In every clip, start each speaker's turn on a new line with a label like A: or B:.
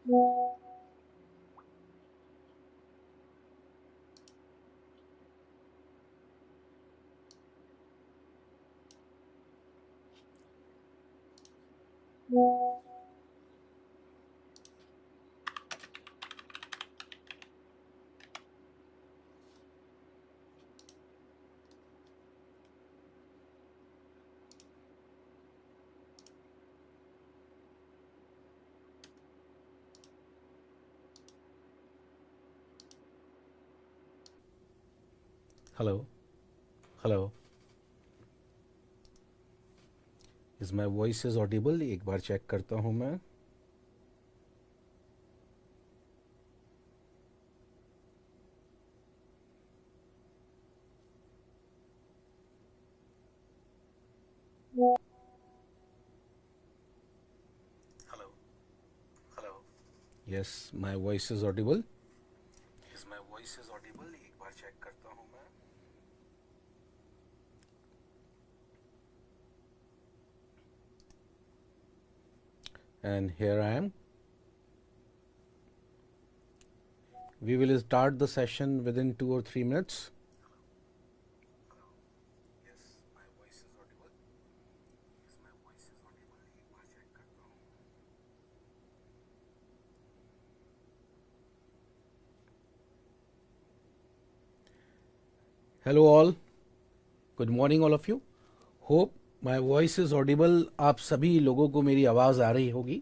A: Hello hello, is my voice is Audible? एक बार check करता हूँ मैं। Hello hello, yes, my voice is Audible? Is my voice is Audible? एक बार check करता हूँ मैं। And here I am. We will start the session within 2 or 3 minutes. Yes, my voice is audible. Yes, my voice is audible. एक बार check करता हूँ. Hello all. Good morning all of you. Hope my voice is audible. आप सभी लोगों को मेरी आवाज़ आ रही होगी.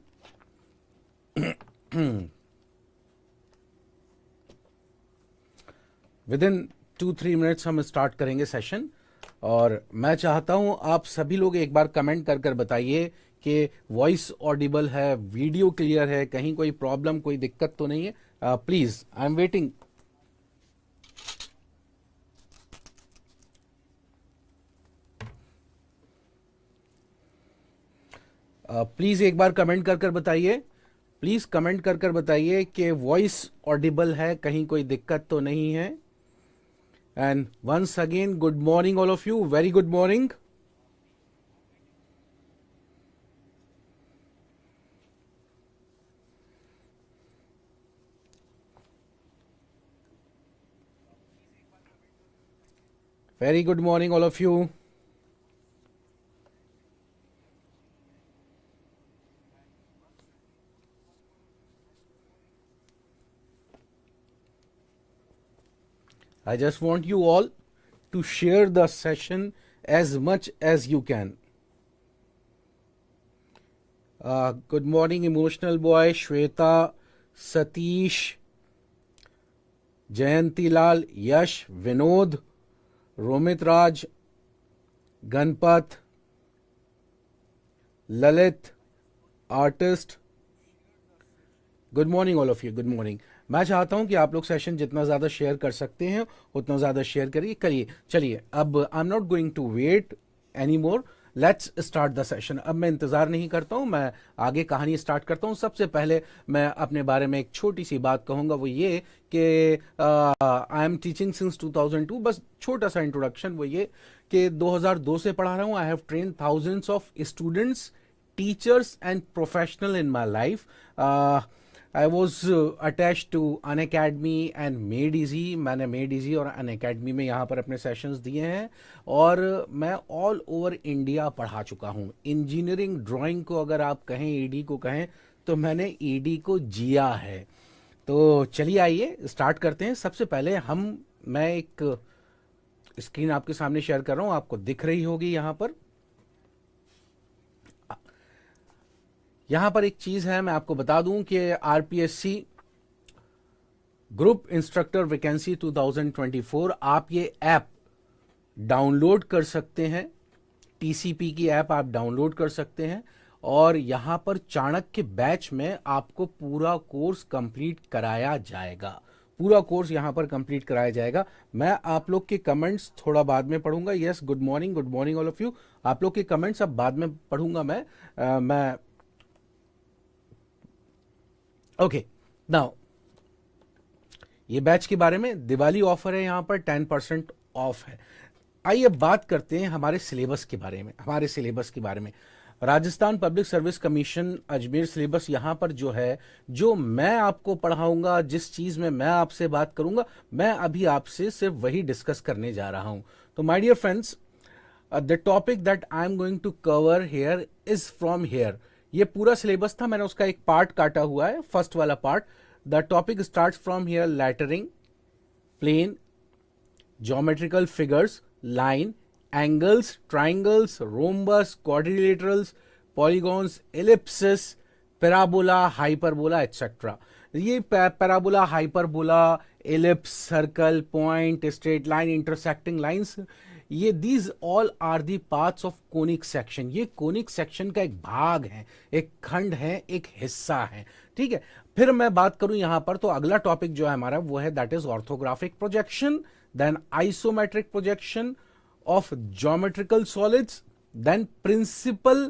A: विदिन 2-3 मिनट्स हम स्टार्ट करेंगे सेशन. और मैं चाहता हूं आप सभी लोग एक बार कमेंट कर कर बताइए कि वॉइस ऑडिबल है, वीडियो क्लियर है, कहीं कोई प्रॉब्लम, कोई दिक्कत तो नहीं है. Please, I am waiting. Please एक बार कमेंट कर कर बताइए. प्लीज कमेंट कर कर बताइए कि वॉइस ऑडिबल है, कहीं कोई दिक्कत तो नहीं है. And once again good morning all of you, very good morning. Very good morning all of you. I just want you all to share the session as much as you can. Good morning, Emotional Boy, Shweta, Satish, Jayanti Lal, Yash, Vinod, Romit Raj, Ganpat, Lalit, Artist. Good morning all of you, good morning. मैं चाहता हूं कि आप लोग session जितना ज़्यादा share कर सकते हैं उतना ज़्यादा शेयर करिए. चलिए, अब I am not going to wait any more. Let's start the session. अब मैं इंतज़ार नहीं करता हूं, मैं आगे कहानी स्टार्ट करता हूं. सबसे पहले मैं अपने बारे में एक छोटी सी बात कहूंगा, वो ये कि आई एम टीचिंग सिंस 2002. बस छोटा सा इंट्रोडक्शन, वो ये कि 2002 से पढ़ा रहा हूं. I have train thousands of students, teachers and professional in my life. I was attach to Unacademy and made easy. मैंने मेड इजी और अन अकेडमी में यहाँ पर अपने सेशंस दिए हैं. और मैं ऑल ओवर इंडिया पढ़ा चुका हूँ. इंजीनियरिंग ड्राइंग को अगर आप कहें, ईडी को कहें, तो मैंने ईडी को जिया है. तो चलिए आइए स्टार्ट करते हैं. सबसे पहले मैं एक स्क्रीन आपके सामने शेयर कर रहा हूँ, आपको दिख रही होगी यहाँ पर. यहां पर एक चीज है, मैं आपको बता दूं कि आरपीएससी ग्रुप इंस्ट्रक्टर वैकेंसी 2024, आप ये ऐप डाउनलोड कर सकते हैं. टीसीपी की ऐप आप डाउनलोड कर सकते हैं. और यहां पर चाणक्य बैच में आपको पूरा कोर्स कंप्लीट कराया जाएगा. पूरा कोर्स यहां पर कंप्लीट कराया जाएगा. मैं आप लोग के कमेंट्स थोड़ा बाद में पढ़ूंगा. Yes, good morning all of you. आप लोग के कमेंट्स अब बाद में पढ़ूंगा मैं ओके. नाउ ये बैच के बारे में, दिवाली ऑफर है, यहां पर 10% ऑफ है. आइए बात करते हैं हमारे सिलेबस के बारे में. Rajasthan public service commission Ajmer syllabus यहाँ पर जो है, जो मैं आपको पढ़ाऊंगा, जिस चीज में मैं आपसे बात करूंगा, मैं अभी आपसे सिर्फ वही डिस्कस करने जा रहा हूं। तो my dear friends, the topic that I am going to cover here is from here. ये पूरा सिलेबस था, मैंने उसका एक पार्ट काटा हुआ है, फर्स्ट वाला part. The topic start from here, lettering, plane, geometrical figures, line, angles, triangles, rhombus, quadrilaterals, polygons, ellipses, parabola, hyperbola, etc. ये parabola, hyperbola, ellipse, circle, point, straight line, intersecting lines, ये these all are the parts of conic section. ये conic section का एक भाग है, एक खंड है, एक हिस्सा है, ठीक है। फिर मैं बात करूं यहां पर, तो अगला टॉपिक जो है हमारा वो है that is orthographic projection, then isometric projection of geometrical solids, then principle,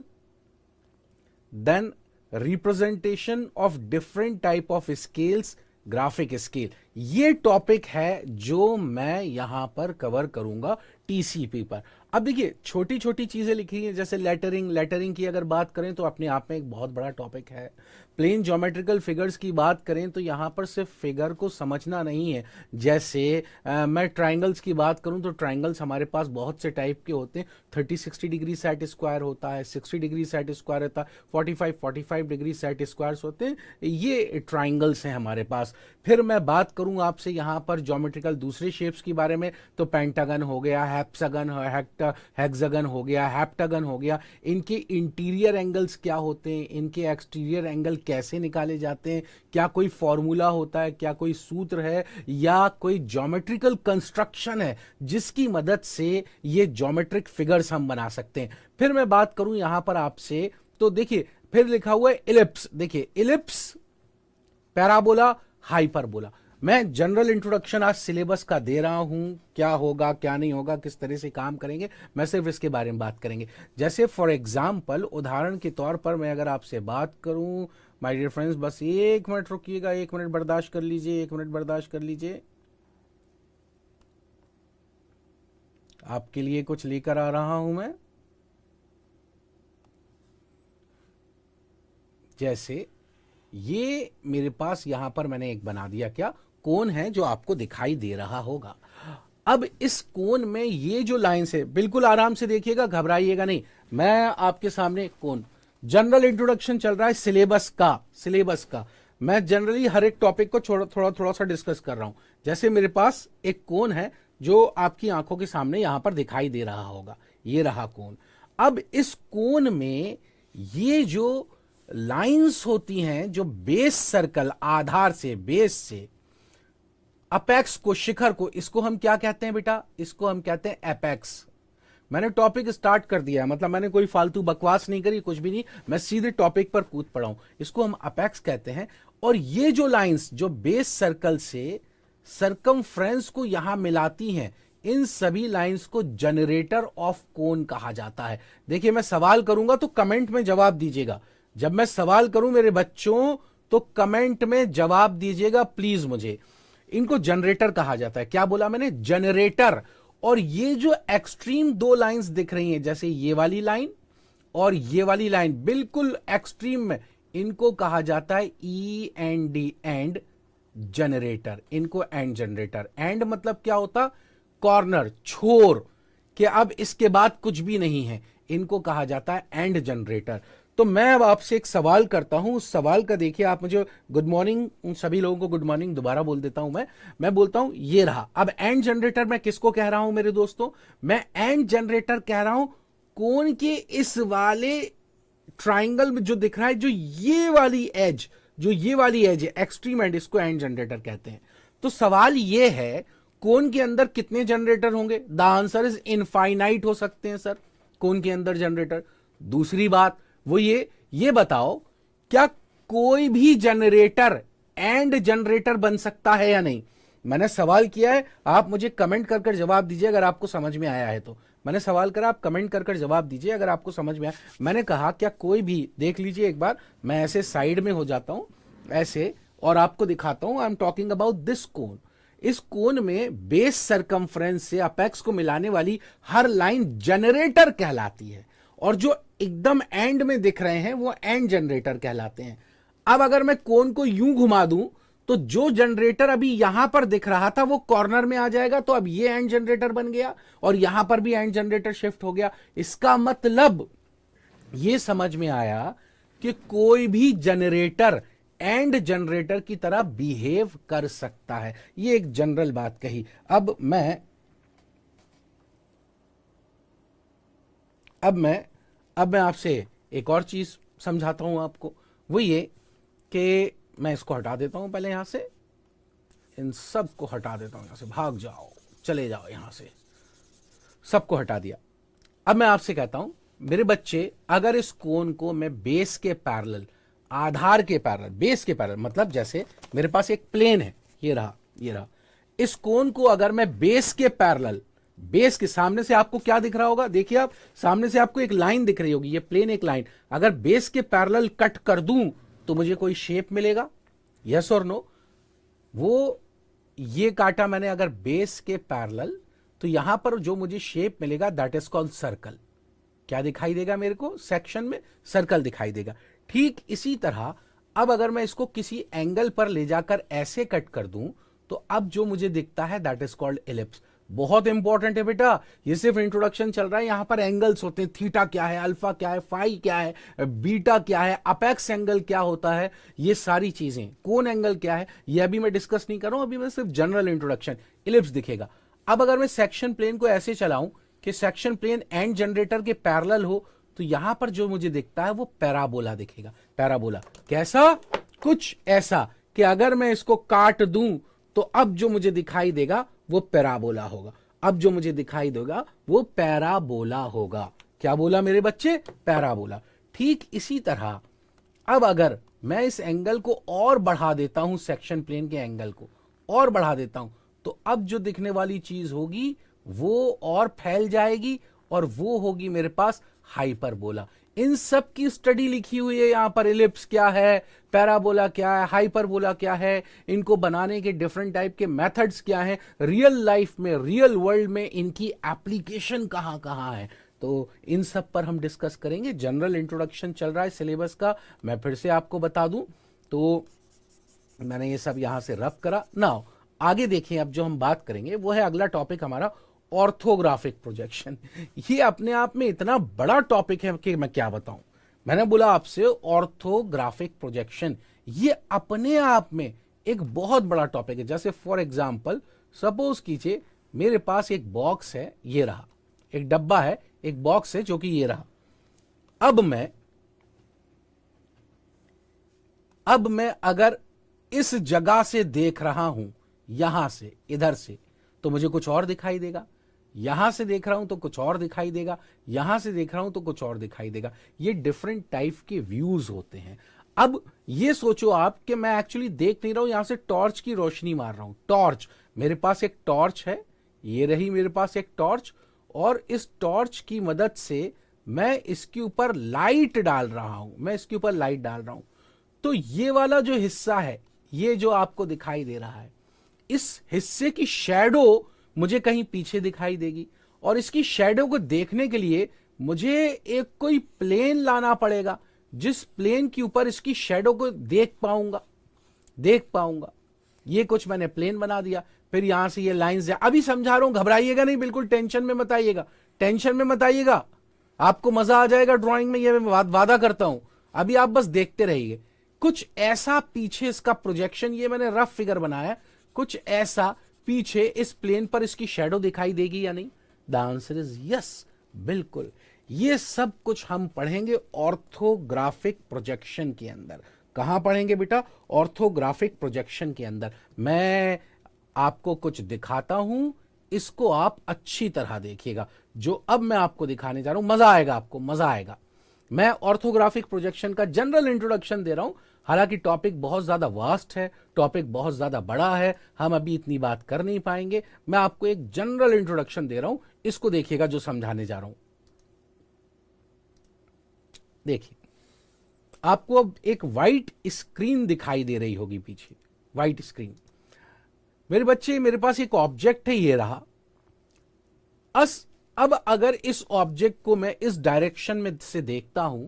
A: then representation of different type of scales, graphic scale. ये टॉपिक है जो मैं यहां पर कवर करूंगा टीसीपी पर। अब देखिए, छोटी छोटी चीजें लिखी हैं, जैसे लेटरिंग की अगर बात करें तो अपने आप में एक बहुत बड़ा टॉपिक है। प्लेन ज्योमेट्रिकल फिगर्स की बात करें तो यहां पर सिर्फ फिगर को समझना नहीं है। जैसे मैं ट्राइंगल्स की बात करूं तो ट्राइंगल्स हमारे पास बहुत से टाइप के होते हैं। 30-60 डिग्री सेट स्क्वायर होता है, 60 डिग्री सेट स्क्वायर होता है, 45 डिग्री सेट स्क्वायर्स होते हैं। ये ट्राइंगल्स हैं हमारे पास। फिर मैं बात करूं आपसे यहां पर ज्योमेट्रिकल दूसरे शेप्स के बारे में, तो पेंटागन हो गया, हेक्सागन हो गया, हेप्टागन हो गया। इनके इंटीरियर एंगल्स क्या होते हैं, इनके एक्सटीरियर एंगल कैसे निकाले जाते हैं, क्या कोई फॉर्मूला होता है, क्या कोई सूत्र है, या कोई ज्योमेट्रिकल कंस्ट्रक्शन है जिसकी मदद से ये ज्योमेट्रिक फिगर्स हम बना सकते हैं। फिर मैं बात करूं यहां पर आपसे, तो देखिए फिर लिखा हुआ है इलिप्स। देखिए इलिप्स, पैराबोला, हाइपरबोला। मैं जनरल इंट्रोडक्शन आज सिलेबस का दे रहा हूं, क्या होगा क्या नहीं होगा, किस तरह से काम करेंगे, मैं सिर्फ इसके बारे में बात करेंगे। जैसे फॉर एग्जांपल, उदाहरण के तौर पर मैं अगर आपसे बात करूं, माय डियर फ्रेंड्स, बस एक मिनट रुकिएगा, एक मिनट बर्दाश्त कर लीजिए, एक मिनट बर्दाश्त कर लीजिए, आपके लिए कुछ लेकर आ रहा हूं मैं। जैसे ये मेरे पास यहां पर मैंने एक बना दिया, क्या कोन है जो आपको दिखाई दे रहा होगा। अब इस कोन में ये जो लाइंस है, बिल्कुल आराम से देखिएगा, घबराइएगा नहीं। मैं आपके सामने कोन, जनरल इंट्रोडक्शन चल रहा है सिलेबस का। मैं जनरली हर एक टॉपिक को थोड़ा सा डिस्कस कर रहा हूं। जैसे मेरे पास एक कोन है जो आपकी आंखों के सामने यहां पर दिखाई दे रहा होगा, ये रहा कोन। अब इस कोन में ये जो लाइंस होती हैं, जो बेस सर्कल, आधार से, बेस से अपेक्स को, शिखर को, इसको हम क्या कहते हैं बेटा, इसको हम कहते हैं एपेक्स। मैंने टॉपिक स्टार्ट कर दिया, मतलब मैंने कोई फालतू बकवास नहीं करी, कुछ भी नहीं, मैं सीधे टॉपिक पर कूद पड़ा हूं। इसको हम अपेक्स कहते हैं। और ये जो लाइंस जो बेस सर्कल से सरकमफ्रेंस को यहां मिलाती हैं, इन सभी लाइंस को जनरेटर ऑफ कोन कहा जाता है। देखिए, मैं सवाल करूंगा तो कमेंट में जवाब दीजिएगा। जब मैं सवाल करूं मेरे बच्चों, तो कमेंट में जवाब दीजिएगा प्लीज मुझे। इनको जनरेटर कहा जाता है। क्या बोला मैंने? जनरेटर। और ये जो एक्सट्रीम दो लाइंस दिख रही हैं, जैसे ये वाली लाइन और ये वाली लाइन बिल्कुल एक्सट्रीम में, इनको कहा जाता है END, एंड जनरेटर। इनको एंड जनरेटर। एंड मतलब क्या होता? कॉर्नर, छोर, कि अब इसके बाद कुछ भी नहीं है, इनको कहा जाता है एंड जनरेटर। तो मैं अब आपसे एक सवाल करता हूं, उस सवाल का देखिए आप मुझे। गुड मॉर्निंग, उन सभी लोगों को गुड मॉर्निंग दोबारा बोल देता हूं। मैं बोलता हूं ये रहा। अब एंड जनरेटर मैं किसको कह रहा हूं मेरे दोस्तों? मैं एंड जनरेटर कह रहा हूं कोन के इस वाले ट्राइंगल में जो दिख रहा है, जो ये वाली एज है, एक्सट्रीम एंड, इसको एंड जनरेटर कहते हैं। तो सवाल ये है, कोन के अंदर कितने जनरेटर होंगे? द आंसर इज इनफाइनाइट हो सकते हैं सर कोन के अंदर जनरेटर। दूसरी बात वो ये बताओ, क्या कोई भी जनरेटर एंड जनरेटर बन सकता है या नहीं? मैंने सवाल किया है, आप मुझे कमेंट कर जवाब दीजिए अगर आपको समझ में आया है तो। मैंने सवाल करा, आप कमेंट कर जवाब दीजिए अगर आपको समझ में आया। मैंने कहा क्या कोई भी, देख लीजिए एक बार, मैं ऐसे साइड में हो जाता हूं ऐसे और आपको दिखाता हूं। I am talking about this cone. इस कोन में बेस सरकमफ्रेंस से अपेक्स को मिलाने वाली हर लाइन जनरेटर कहलाती है। और जो एकदम एंड में दिख रहे हैं वो एंड जनरेटर कहलाते हैं। अब अगर मैं कोन को यूं घुमा दूं तो जो जनरेटर अभी यहां पर दिख रहा था वो कॉर्नर में आ जाएगा, तो अब ये एंड जनरेटर बन गया और यहां पर भी एंड जनरेटर शिफ्ट हो गया। इसका मतलब ये समझ में आया कि कोई भी जनरेटर एंड जनरेटर की तरह बिहेव कर सकता है। ये एक जनरल बात कही। अब मैं आपसे एक और चीज समझाता हूं आपको, वो ये कि मैं इसको हटा देता हूं पहले, यहां से इन सब को हटा देता हूं, यहां से भाग जाओ, चले जाओ, यहां से सबको हटा दिया। अब मैं आपसे कहता हूं मेरे बच्चे, अगर इस कोन को मैं बेस के पैरेलल, आधार के पैरेलल, बेस के पैरेलल, मतलब जैसे मेरे पास एक प्लेन है, ये रहा, इस कोन को अगर मैं बेस के पैरेलल, बेस के सामने से आपको क्या दिख रहा होगा, देखिए आप सामने से आपको एक लाइन दिख रही होगी, ये प्लेन एक लाइन, अगर बेस के पैरेलल कट कर दूं तो मुझे कोई शेप मिलेगा, यस और नो? वो ये काटा मैंने अगर बेस के पैरेलल, तो यहां पर जो मुझे शेप मिलेगा दैट इज कॉल्ड सर्कल। क्या दिखाई देगा मेरे को सेक्शन में? सर्कल दिखाई देगा। ठीक इसी तरह अब अगर मैं इसको किसी एंगल पर ले जाकर ऐसे कट कर दूं तो अब जो मुझे दिखता है दैट इज कॉल्ड इलिप्स। बहुत इंपॉर्टेंट है बेटा, ये सिर्फ इंट्रोडक्शन चल रहा है, यहां पर एंगल्स होते हैं, थीटा क्या है, अल्फा क्या है, फाई क्या है, बीटा क्या है, अपेक्स एंगल क्या होता है, ये सारी चीजें, कोन एंगल क्या है, ये अभी मैं डिस्कस नहीं कर रहा हूं, अभी मैं सिर्फ जनरल इंट्रोडक्शन। इलिप्स दिखेगा। अब अगर मैं सेक्शन प्लेन को ऐसे चलाऊं कि सेक्शन प्लेन एंड जनरेटर के पैरेलल हो, तो यहां पर जो मुझे दिखता है वो पैराबोला दिखेगा। पैराबोला कैसा? कुछ ऐसा कि अगर मैं इसको काट दूं तो अब जो मुझे दिखाई देगा वो पैराबोला होगा। अब जो मुझे दिखाई देगा वो पैराबोला होगा। क्या बोला मेरे बच्चे? पैराबोला। ठीक इसी तरह अब अगर मैं इस एंगल को और बढ़ा देता हूं, सेक्शन प्लेन के एंगल को और बढ़ा देता हूं, तो अब जो दिखने वाली चीज होगी वो और फैल जाएगी और वो होगी मेरे पास हाइपरबोला। इन सब की स्टडी लिखी हुई है यहां पर। इलिप्स क्या है, पैराबोला क्या है, हाइपरबोला क्या है, इनको बनाने के डिफरेंट टाइप के मेथड्स क्या हैं, रियल लाइफ में, रियल वर्ल्ड में इनकी एप्लीकेशन कहां कहां है, तो इन सब पर हम डिस्कस करेंगे। जनरल इंट्रोडक्शन चल रहा है सिलेबस का, मैं फिर से आपको बता दूं, तो मैंने ये सब यहां से रब करा। नाउ आगे देखिए, अब जो हम बात करेंगे वो है अगला टॉपिक हमारा, ऑर्थोग्राफिक प्रोजेक्शन। ये अपने आप में इतना बड़ा टॉपिक है कि मैं क्या बताऊं। मैंने बोला आपसे ऑर्थोग्राफिक प्रोजेक्शन, ये अपने आप में एक बहुत बड़ा टॉपिक है। जैसे फॉर एग्जांपल सपोज कीजिए मेरे पास एक बॉक्स है, ये रहा, एक डब्बा है, एक बॉक्स है जो कि ये रहा। अब मैं अगर इस जगह से देख रहा हूं, यहां से, इधर से, तो मुझे कुछ और दिखाई देगा, यहां से देख रहा हूं तो कुछ और दिखाई देगा, यहां से देख रहा हूं तो कुछ और दिखाई देगा। ये डिफरेंट टाइप के व्यूज होते हैं। अब ये सोचो आप कि मैं एक्चुअली देख नहीं रहा हूं, यहां से टॉर्च की रोशनी मार रहा हूं। टॉर्च, मेरे पास एक टॉर्च है, ये रही मेरे पास एक टॉर्च, और इस टॉर्च की मदद से मैं इसके ऊपर लाइट डाल रहा हूं, मैं इसके ऊपर लाइट डाल रहा हूं। तो ये वाला जो हिस्सा है, ये जो आपको दिखाई दे रहा है, इस हिस्से की शैडो मुझे कहीं पीछे दिखाई देगी, और इसकी शैडो को देखने के लिए मुझे एक कोई प्लेन लाना पड़ेगा, जिस प्लेन के ऊपर इसकी शैडो को देख पाऊंगा। ये कुछ मैंने प्लेन बना दिया, फिर यहां से ये लाइंस है। अभी समझा रहा हूं, घबराइएगा नहीं, बिल्कुल टेंशन में मत आइएगा, टेंशन में मत आइएगा, आपको मजा आ जाएगा ड्राइंग में, ये मैं वादा करता हूं। अभी आप बस देखते रहिए। कुछ ऐसा पीछे इसका प्रोजेक्शन, ये मैंने रफ फिगर बनाया, कुछ ऐसा पीछे इस प्लेन पर इसकी शैडो दिखाई देगी या नहीं? द आंसर इज यस, बिल्कुल। ये सब कुछ हम पढ़ेंगे ऑर्थोग्राफिक प्रोजेक्शन के अंदर। कहां पढ़ेंगे बेटा? ऑर्थोग्राफिक प्रोजेक्शन के अंदर। मैं आपको कुछ दिखाता हूं, इसको आप अच्छी तरह देखिएगा। जो अब मैं आपको दिखाने जा रहा हूं, मजा आएगा आपको, मजा आएगा। मैं ऑर्थोग्राफिक प्रोजेक्शन का जनरल इंट्रोडक्शन दे रहा हूं, हालांकि टॉपिक बहुत ज्यादा वास्ट है, टॉपिक बहुत ज्यादा बड़ा है, हम अभी इतनी बात कर नहीं पाएंगे। मैं आपको एक जनरल इंट्रोडक्शन दे रहा हूं, इसको देखिएगा जो समझाने जा रहा हूं। देखिए, आपको अब एक व्हाइट स्क्रीन दिखाई दे रही होगी पीछे, व्हाइट स्क्रीन। मेरे बच्चे, मेरे पास एक ऑब्जेक्ट है, ये रहा। अब अगर इस ऑब्जेक्ट को मैं इस डायरेक्शन में से देखता हूं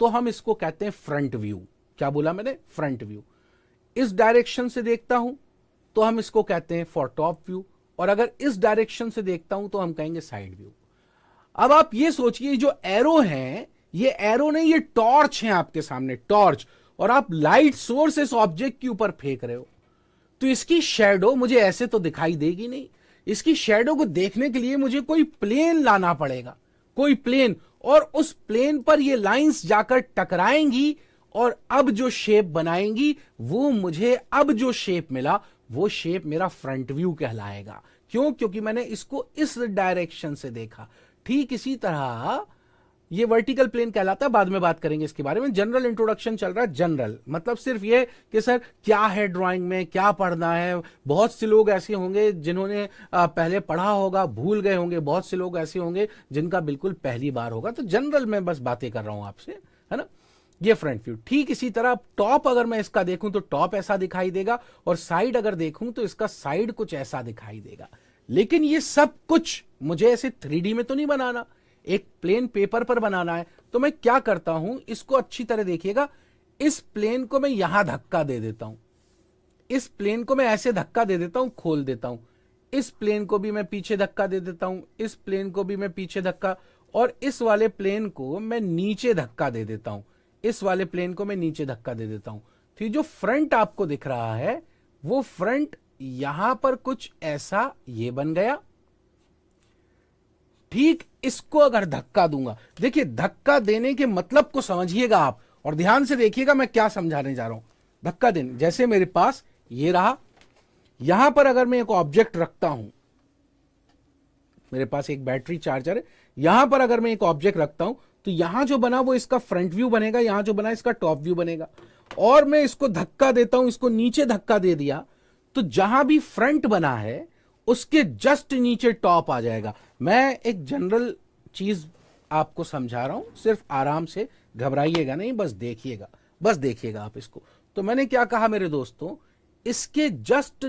A: तो हम इसको कहते हैं फ्रंट व्यू। क्या बोला मैंने? Front view. इस डायरेक्शन से देखता हूं तो हम इसको कहते हैं फॉर टॉप व्यू, और अगर इस डायरेक्शन से देखता हूं तो हम कहेंगे साइड व्यू। अब आप ये सोचिए, जो एरो है, ये एरो नहीं, ये टॉर्च है आपके सामने, टॉर्च, और आप लाइट सोर्स इस ऑब्जेक्ट के ऊपर फेंक रहे हो, तो इसकी शैडो मुझे ऐसे तो दिखाई देगी नहीं। इसकी शैडो को देखने के लिए मुझे कोई प्लेन लाना पड़ेगा, कोई प्लेन, और उस प्लेन पर ये लाइंस जाकर टकराएंगी और अब जो शेप बनाएंगी वो मुझे, अब जो शेप मिला वो शेप मेरा फ्रंट व्यू कहलाएगा। क्यों? क्योंकि मैंने इसको इस डायरेक्शन से देखा। ठीक इसी तरह ये वर्टिकल प्लेन कहलाता है, बाद में बात करेंगे इसके बारे में। जनरल इंट्रोडक्शन चल रहा है। जनरल मतलब सिर्फ ये कि सर क्या है ड्राइंग में, क्या पढ़ना है। बहुत से लोग ऐसे होंगे जिन्होंने पहले पढ़ा होगा, भूल गए होंगे। बहुत से लोग ऐसे होंगे जिनका बिल्कुल पहली बार होगा। तो जनरल में बस बातें कर रहा हूं आपसे, है ना। ये फ्रंट व्यू। ठीक इसी तरह टॉप अगर मैं इसका देखूं तो टॉप ऐसा दिखाई देगा, और साइड अगर देखूं तो इसका साइड कुछ ऐसा दिखाई देगा। लेकिन ये सब कुछ मुझे ऐसे 3D में तो नहीं बनाना, एक प्लेन पेपर पर बनाना है। तो मैं क्या करता हूं, इसको अच्छी तरह देखिएगा। इस प्लेन को मैं यहां धक्का दे देता हूं, इस प्लेन को मैं ऐसे धक्का दे देता हूं, खोल देता हूं। इस प्लेन को भी मैं पीछे धक्का दे देता हूं, इस प्लेन को भी मैं पीछे धक्का, और इस वाले प्लेन को मैं नीचे धक्का दे देता हूं, इस वाले प्लेन को मैं नीचे धक्का दे देता हूं। तो जो फ्रंट आपको दिख रहा है वो फ्रंट यहां पर कुछ ऐसा ये बन गया। ठीक इसको अगर धक्का दूंगा, देखिए धक्का देने के मतलब को समझिएगा आप, और ध्यान से देखिएगा मैं क्या समझाने जा रहा हूं। धक्का देने, जैसे मेरे पास ये रहा, यहां पर अगर मैं एक ऑब्जेक्ट रखता हूं, मेरे पास एक बैटरी चार्जर है, यहां पर अगर मैं एक ऑब्जेक्ट रखता हूं तो यहां जो बना वो इसका फ्रंट व्यू बनेगा, यहां जो बना इसका टॉप व्यू बनेगा। और मैं इसको धक्का देता हूं, इसको नीचे धक्का दे दिया, तो जहां भी फ्रंट बना है उसके जस्ट नीचे टॉप आ जाएगा। मैं एक जनरल चीज आपको समझा रहा हूं, सिर्फ आराम से, घबराइएगा नहीं, बस देखिएगा, बस देखिएगा आप इसको। तो मैंने क्या कहा मेरे दोस्तों, इसके जस्ट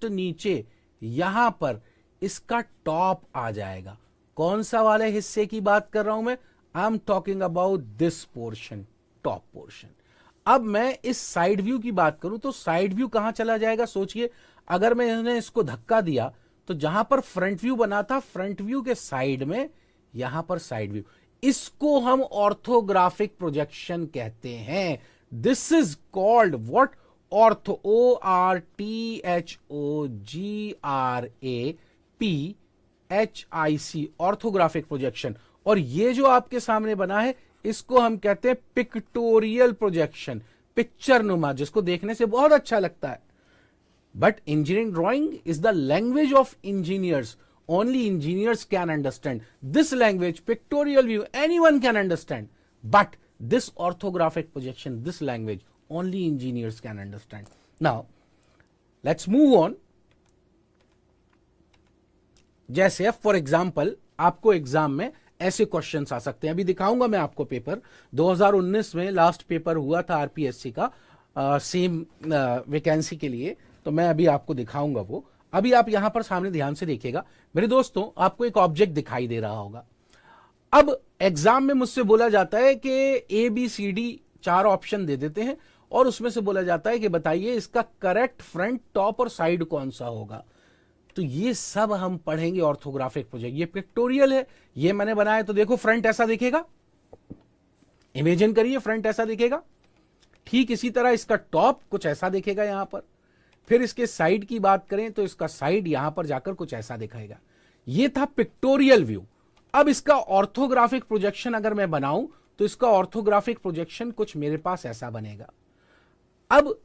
A: नीचे यहां पर इसका टॉप आ जाएगा। कौन सा वाले हिस्से की बात कर रहा हूं मैं? आई am talking about this portion, top portion. अब मैं इस साइड व्यू की बात करूं तो साइड व्यू कहां चला जाएगा? सोचिए, अगर मैंने इसको धक्का दिया तो जहां पर फ्रंट व्यू बना था, फ्रंट व्यू के साइड में यहां पर साइड व्यू, इसको हम ऑर्थोग्राफिक प्रोजेक्शन कहते हैं। This is called what? Ortho, ORTHOGRAPHIC, orthographic projection. और ये जो आपके सामने बना है इसको हम कहते हैं पिक्टोरियल प्रोजेक्शन, पिक्चर नुमा, जिसको देखने से बहुत अच्छा लगता है। But engineering drawing is the language of engineers, only engineers can understand this language. Pictorial view anyone can understand, but this orthographic projection, this language only engineers can understand. Now let's move on. जैसे for example आपको exam में ऐसे questions आ सकते हैं। अभी दिखाऊंगा मैं आपको पेपर, 2019 में लास्ट पेपर हुआ था आरपीएससी का, सेम वैकेंसी के लिए। तो मैं अभी आपको दिखाऊंगा वो। अभी आप यहां पर सामने ध्यान से देखिएगा मेरे दोस्तों, आपको एक ऑब्जेक्ट दिखाई दे रहा होगा। अब एग्जाम में मुझसे बोला जाता है कि ABCD 4 ऑप्शन दे देते हैं, और उसमें से बोला जाता है कि बताइए इसका करेक्ट फ्रंट, टॉप और साइड कौन सा होगा। तो ये सब हम पढ़ेंगे ऑर्थोग्राफिक प्रोजेक्ट। ये पिक्टोरियल है, ये मैंने बनाया, तो देखो फ्रंट ऐसा दिखेगा, इमेजिन करिए फ्रंट ऐसा दिखेगा। ठीक इसी तरह इसका टॉप कुछ ऐसा दिखेगा यहां पर। फिर इसके साइड की बात करें तो इसका साइड यहां पर जाकर कुछ ऐसा दिखाएगा। ये था पिक्टोरियल व्यू। अब इसका ऑर्थोग्राफिक प्रोजेक्शन अगर मैं बनाऊं तो इसका ऑर्थोग्राफिक प्रोजेक्शन कुछ मेरे पास ऐसा बनेगा। अब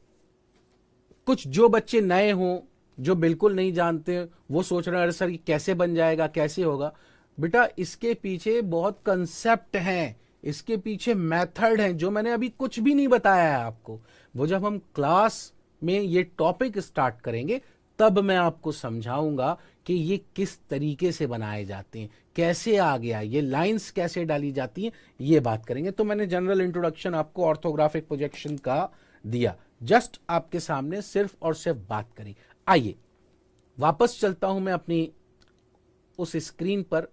A: कुछ जो बच्चे नए हों, जो बिल्कुल नहीं जानते, वो सोच रहे हैं अरे सर ये कैसे बन जाएगा, कैसे होगा। बेटा इसके पीछे बहुत कंसेप्ट हैं, इसके पीछे मेथड हैं जो मैंने अभी कुछ भी नहीं बताया है आपको। वो जब हम क्लास में ये टॉपिक स्टार्ट करेंगे तब मैं आपको समझाऊंगा कि ये किस तरीके से बनाए जाते हैं, कैसे आ गया, ये लाइंस कैसे डाली जाती हैं, ये बात करेंगे। तो मैंने जनरल इंट्रोडक्शन आपको ऑर्थोग्राफिक प्रोजेक्शन का दिया, जस्ट आपके सामने सिर्फ और सिर्फ बात करी। आइए वापस चलता हूं मैं अपनी उस स्क्रीन पर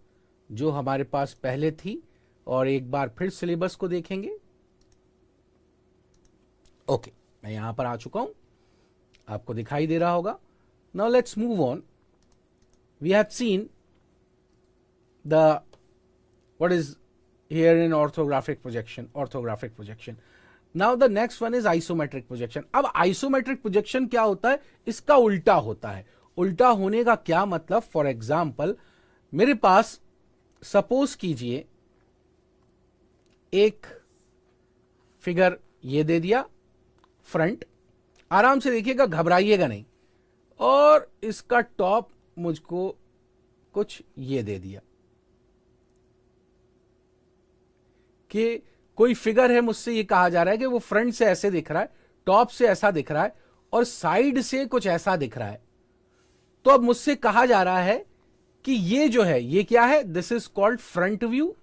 A: जो हमारे पास पहले थी और एक बार फिर सिलेबस को देखेंगे। ओके, मैं यहां पर आ चुका हूं, आपको दिखाई दे रहा होगा। Now let's move on. We have seen the what is here in orthographic projection. Now the next one is isometric projection. अब आइसोमेट्रिक प्रोजेक्शन क्या होता है? इसका उल्टा होता है। उल्टा होने का क्या मतलब? फॉर एग्जाम्पल, मेरे पास सपोज कीजिए एक फिगर ये दे दिया फ्रंट, आराम से देखिएगा, घबराइएगा नहीं, और इसका टॉप मुझको कुछ ये दे दिया कि कोई फिगर है, मुझसे ये कहा जा रहा है कि वो फ्रंट से ऐसे दिख रहा है, टॉप से ऐसा दिख रहा है और साइड से कुछ ऐसा दिख रहा है। तो अब मुझसे कहा जा रहा है कि ये जो है ये क्या है? This is called front view,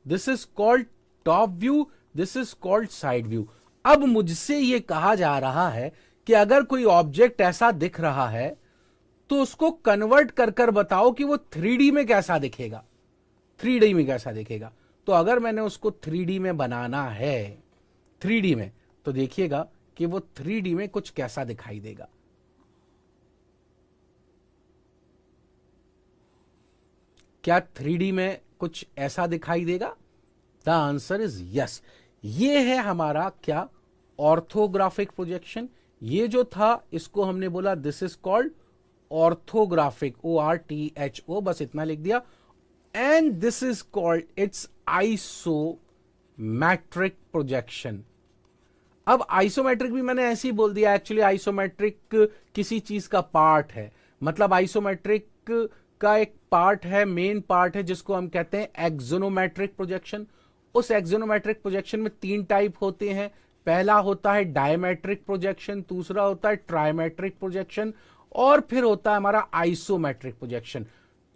A: this is called top view, this is called side view. अब मुझसे ये कहा जा रहा है कि अगर कोई ऑब्जेक्ट ऐसा दिख रहा है तो उसको कन्वर्ट कर कर बताओ कि वो 3D में कैसा दिखेगा, 3D में कैसा दिखेगा। तो अगर मैंने उसको 3D में बनाना है, 3D में, तो देखिएगा कि वो 3D में कुछ कैसा दिखाई देगा। क्या 3D में कुछ ऐसा दिखाई देगा? The answer is yes. ये है हमारा क्या? Orthographic projection. ये जो था इसको हमने बोला this is called orthographic, ORTHO, बस इतना लिख दिया। And this is called its isometric projection. अब आइसोमेट्रिक भी मैंने ऐसे ही बोल दिया, एक्चुअली आइसोमेट्रिक किसी चीज का पार्ट है, मतलब आइसोमेट्रिक का एक पार्ट है, मेन पार्ट है, जिसको हम कहते हैं एक्सोनोमेट्रिक प्रोजेक्शन। उस एक्सोनोमेट्रिक प्रोजेक्शन में 3 टाइप होते हैं। पहला होता है डायमेट्रिक प्रोजेक्शन, दूसरा होता है ट्राइमेट्रिक प्रोजेक्शन, और फिर होता है हमारा आइसोमेट्रिक प्रोजेक्शन।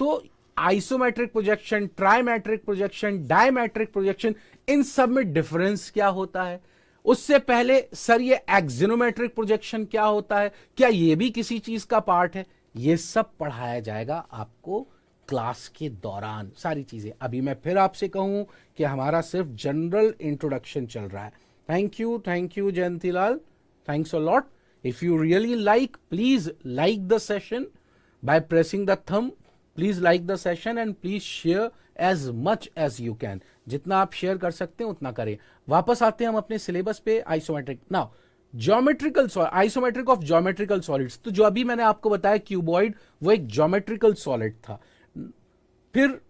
A: तो isometric projection, trimetric projection, dimetric projection, इन सब में डिफरेंस क्या होता है? उससे पहले सर ये एक्सोनोमेट्रिक प्रोजेक्शन क्या होता है, क्या ये भी किसी चीज का पार्ट है? ये सब पढ़ाया जाएगा आपको क्लास के दौरान, सारी चीजें। अभी मैं फिर आपसे कहूं कि हमारा सिर्फ जनरल इंट्रोडक्शन चल रहा है। Thank you Jayantilal, thanks a lot. If you really like, please like the session by pressing the thumb. Please like the session and please share as much as you can. जितना आप share कर सकते हैं उतना करें। वापस आते हैं हम अपने सिलेबस पे, isometric. Now geometrical, isometric of geometrical solids. तो जो अभी मैंने आपको बताया क्यूबॉइड, वो एक ज्योमेट्रिकल सॉलिड था। फिर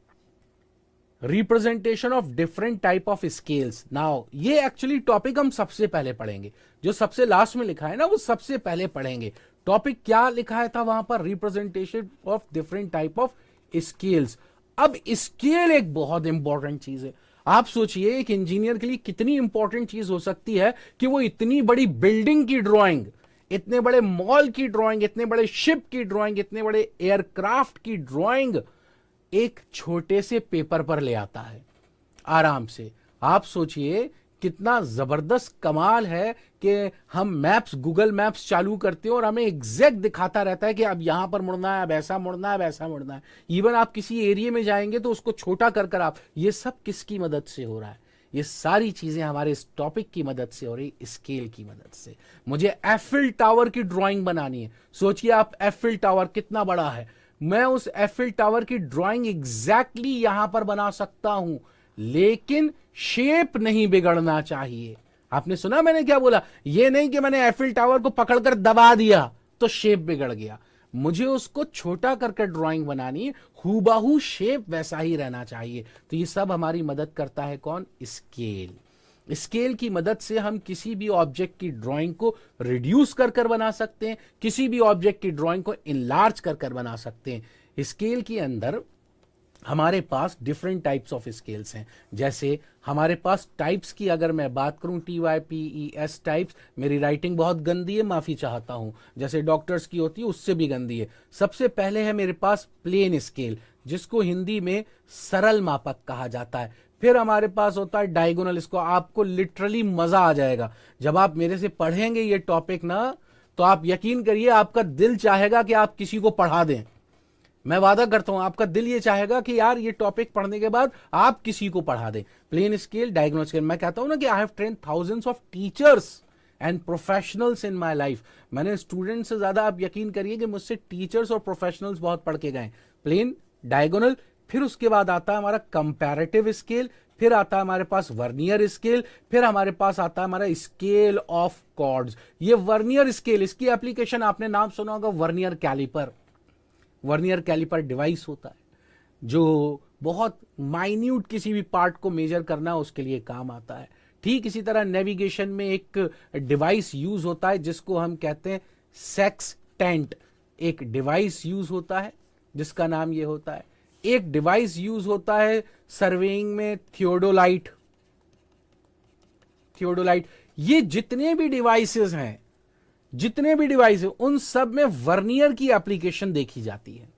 A: representation of different type of scales. Now ये एक्चुअली टॉपिक हम सबसे पहले पढ़ेंगे, जो सबसे लास्ट में लिखा है ना वो सबसे पहले पढ़ेंगे। टॉपिक क्या लिखा है था वहां पर? Representation of different type of scales. अब स्केल एक बहुत इंपॉर्टेंट चीज है। आप सोचिए एक इंजीनियर के लिए कितनी इंपॉर्टेंट चीज हो सकती है कि वो इतनी बड़ी बिल्डिंग की ड्राइंग, इतने बड़े मॉल की ड्राइंग, इतने बड़े शिप की ड्राइंग, इतने बड़े एयरक्राफ्ट की ड्राइंग एक छोटे से पेपर पर ले आता है आराम से। आप सोचिए कितना जबरदस्त कमाल है कि हम मैप्स, गूगल मैप्स चालू करते हैं और हमें एग्जैक्ट दिखाता रहता है कि अब यहां पर मुड़ना है, अब ऐसा मुड़ना है, अब ऐसा मुड़ना है। इवन आप किसी एरिया में जाएंगे तो उसको छोटा कर कर आप, ये सब किसकी मदद से हो रहा है? ये सारी चीजें हमारे इस टॉपिक की मदद से हो रही, स्केल की मदद से। मुझे एफिल टावर की ड्राइंग बनानी है। सोचिए आप, एफिल टावर कितना बड़ा है, मैं उस एफिल टावर की ड्राइंग एग्जैक्टली यहां पर बना सकता हूं, लेकिन शेप नहीं बिगड़ना चाहिए। आपने सुना मैंने क्या बोला? ये नहीं कि मैंने एफिल टावर को पकड़कर दबा दिया तो शेप बिगड़ गया। मुझे उसको छोटा करके ड्राइंग बनानी है, हूबहू शेप वैसा ही रहना चाहिए। तो ये सब हमारी मदद करता है कौन? स्केल। स्केल की मदद से हम किसी भी ऑब्जेक्ट की ड्राइंग को रिड्यूस कर कर बना सकते हैं, किसी भी ऑब्जेक्ट की ड्राइंग को इनलार्ज कर कर बना सकते हैं। स्केल के अंदर हमारे पास डिफरेंट टाइप्स ऑफ स्केल्स हैं। जैसे हमारे पास टाइप्स की अगर मैं बात करूं, TYPES टाइप्स, मेरी राइटिंग बहुत गंदी है, माफी चाहता हूं, जैसे डॉक्टर्स की होती है उससे भी गंदी है। सबसे पहले है मेरे पास प्लेन स्केल, जिसको हिंदी में सरल मापक कहा जाता है। फिर हमारे पास होता है डायगोनल। इसको आपको लिटरली मजा आ जाएगा जब आप मेरे से पढ़ेंगे ये टॉपिक ना, तो आप यकीन करिए आपका दिल चाहेगा कि आप किसी को पढ़ा दें। मैं वादा करता हूं आपका दिल ये चाहेगा कि यार ये टॉपिक पढ़ने के बाद आप किसी को पढ़ा दें। प्लेन स्केल, डायगोनल स्केल, मैं कहता हूं ना कि आई have train thousands of teachers and professionals in my life. मैंने स्टूडेंट से ज्यादा, आप यकीन करिए कि मुझसे टीचर्स और प्रोफेशनल्स बहुत पढ़ के गए। प्लेन, डायगोनल, फिर उसके बाद आता है हमारा कंपैरेटिव स्केल, फिर आता है हमारे पास वर्नियर स्केल, फिर हमारे पास आता है हमारा स्केल ऑफ कॉर्ड्स। ये वर्नियर स्केल, इसकी एप्लीकेशन आपने नाम सुना होगा, vernier calliper. Vernier calliper device होता है जो बहुत माइन्यूट किसी भी पार्ट को मेजर करना उसके लिए काम आता है। ठीक इसी तरह नेविगेशन में एक डिवाइस यूज होता है जिसको हम कहते हैं सेक्सटेंट। एक डिवाइस यूज होता है जिसका नाम ये होता है। एक डिवाइस यूज होता है सर्वेइंग में, थियोडोलाइट। थियोडोलाइट, ये जितने भी डिवाइसेस हैं, जितने भी डिवाइस है, उन सब में वर्नियर की एप्लीकेशन देखी जाती है,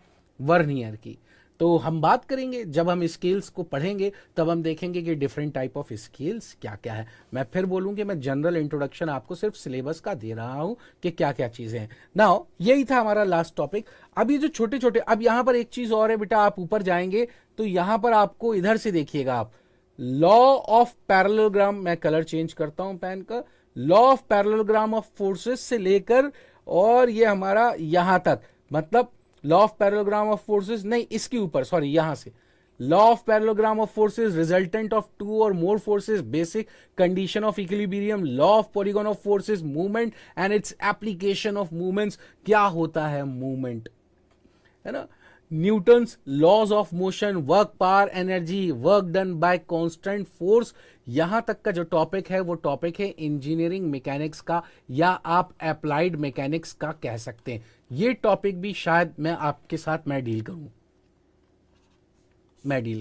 A: वर्नियर की। तो हम बात करेंगे, जब हम स्केल्स को पढ़ेंगे तब हम देखेंगे कि डिफरेंट टाइप ऑफ स्केल्स क्या क्या है। मैं फिर बोलूं कि मैं जनरल इंट्रोडक्शन आपको सिर्फ सिलेबस का दे रहा हूं कि क्या क्या चीजें हैं। नाउ यही था हमारा लास्ट टॉपिक। अब ये जो छोटे छोटे, अब यहां पर एक चीज और है बेटा, आप ऊपर जाएंगे तो यहां पर आपको इधर से देखिएगा आप, लॉ ऑफ पैरेललोग्राम, मैं कलर चेंज करता हूं पेन का, law of parallelogram of forces से लेकर और ये हमारा यहां तक, मतलब law of parallelogram of forces नहीं, इसके ऊपर, सॉरी, यहां से law of parallelogram of forces, resultant of two और more forces, basic condition of equilibrium, law of polygon of forces, movement and its application of movements, क्या होता है movement, है ना, Newton's laws of motion, work, power, energy, work done by constant force. यहां तक का जो टॉपिक है वो टॉपिक है इंजीनियरिंग मैकेनिक्स का, या आप अप्लाइड मैकेनिक्स का कह सकते हैं। ये टॉपिक भी शायद मैं आपके साथ मैं डील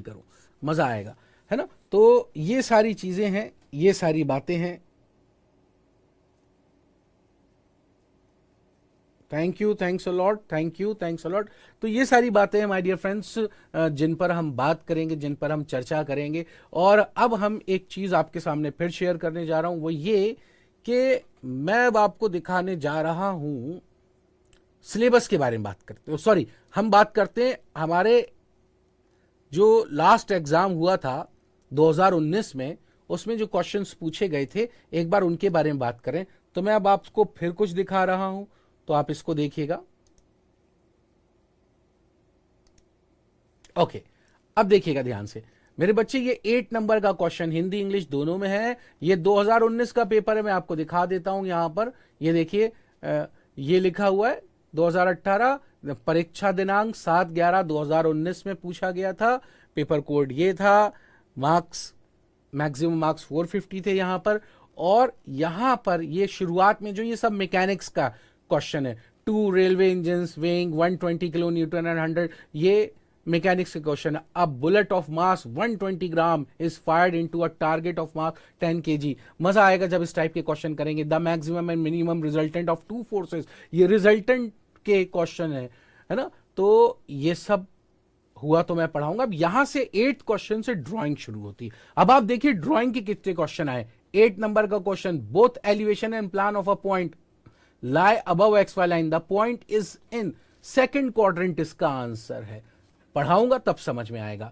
A: करूं, मजा आएगा, है ना। तो ये सारी चीजें हैं, ये सारी बातें हैं। Thank you, thanks a lot, thank you, thanks a lot. तो ये सारी बातें हैं माय डियर फ्रेंड्स, जिन पर हम बात करेंगे, जिन पर हम चर्चा करेंगे। और अब हम एक चीज आपके सामने फिर शेयर करने जा रहा हूं, वो ये कि मैं अब आपको दिखाने जा रहा हूं, सिलेबस के बारे में बात करते हैं, सॉरी, हम बात करते हैं हमारे जो लास्ट एग्जाम हुआ था 2019 में, उसमें जो क्वेश्चंस पूछे गए थे, एक बार उनके बारे में बात करें। तो मैं अब आपको फिर कुछ दिखा रहा हूं, तो आप इसको देखिएगा। ओके, अब देखिएगा ध्यान से मेरे बच्चे, ये 8 नंबर का क्वेश्चन हिंदी इंग्लिश दोनों में है। ये 2019 का पेपर है, मैं आपको दिखा देता हूं। यहां पर ये देखिए, ये लिखा हुआ है 2018, परीक्षा दिनांक 7/11/2019 में पूछा गया था। पेपर कोड ये था, मार्क्स, मैक्सिमम मार्क्स 450 थे यहां पर। और यहां पर ये शुरुआत में जो ये सब मैकेनिक्स का क्वेश्चन है, 2 railway engine weighing 120 kilo Newton and 100, ये मैकेनिक्स का क्वेश्चन है। A bullet of mass 120 gram is fired into a target of mass 10 kg। मजा आएगा जब इस टाइप के क्वेश्चन करेंगे। The maximum and minimum resultant of 2 forces, ये रिजल्टेंट के क्वेश्चन है ना। तो ये सब हुआ तो मैं पढ़ाऊंगा। अब यहां से 8 क्वेश्चन से ड्राइंग शुरू होती है। अब आप देखिए ड्राइंग के कितने क्वेश्चन आए। 8 नंबर का question, both elevation and plan of a point lie above xy line, the point is in second quadrant, इसका आंसर है। पढ़ाऊंगा तब समझ में आएगा।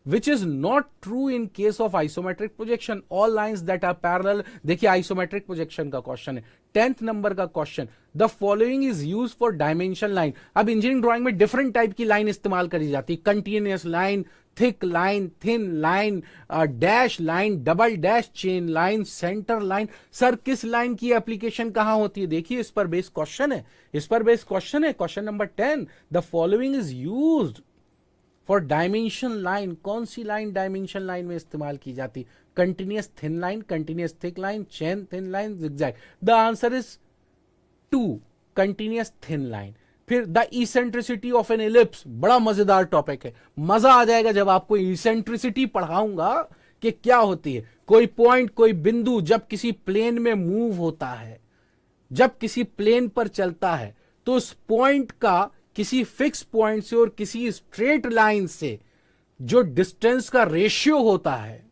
A: which is not true in case of isometric projection, all lines that are parallel। देखिए isometric projection का question है, 10th नंबर का question, the following is use for dimension line. अब इंजीनियरिंग ड्राइंग में डिफरेंट टाइप की line इस्तेमाल करी जाती है, continuous line, thick line, thin line, dash line, double dash chain line, centre line. Sir किस लाइन की एप्लीकेशन कहां होती है? देखिए इस पर बेस्ड क्वेश्चन है, इस पर बेस्ड क्वेश्चन है, question number 10, the following is used for dimension line. कौन सी लाइन डायमेंशन लाइन में इस्तेमाल की जाती? Continuous thin line, continuous thick line, chain thin line, zigzag. The answer is 2, continuous thin line. फिर the eccentricity of an ellipse, बड़ा मजेदार topic है, मजा आ जाएगा जब आपको इसेंट्रिसिटी पढ़ाऊंगा कि क्या होती है। कोई पॉइंट, कोई बिंदु जब किसी प्लेन में मूव होता है, जब किसी प्लेन पर चलता है, तो उस पॉइंट का किसी फिक्स पॉइंट से और किसी स्ट्रेट लाइन से जो डिस्टेंस का रेशियो होता है,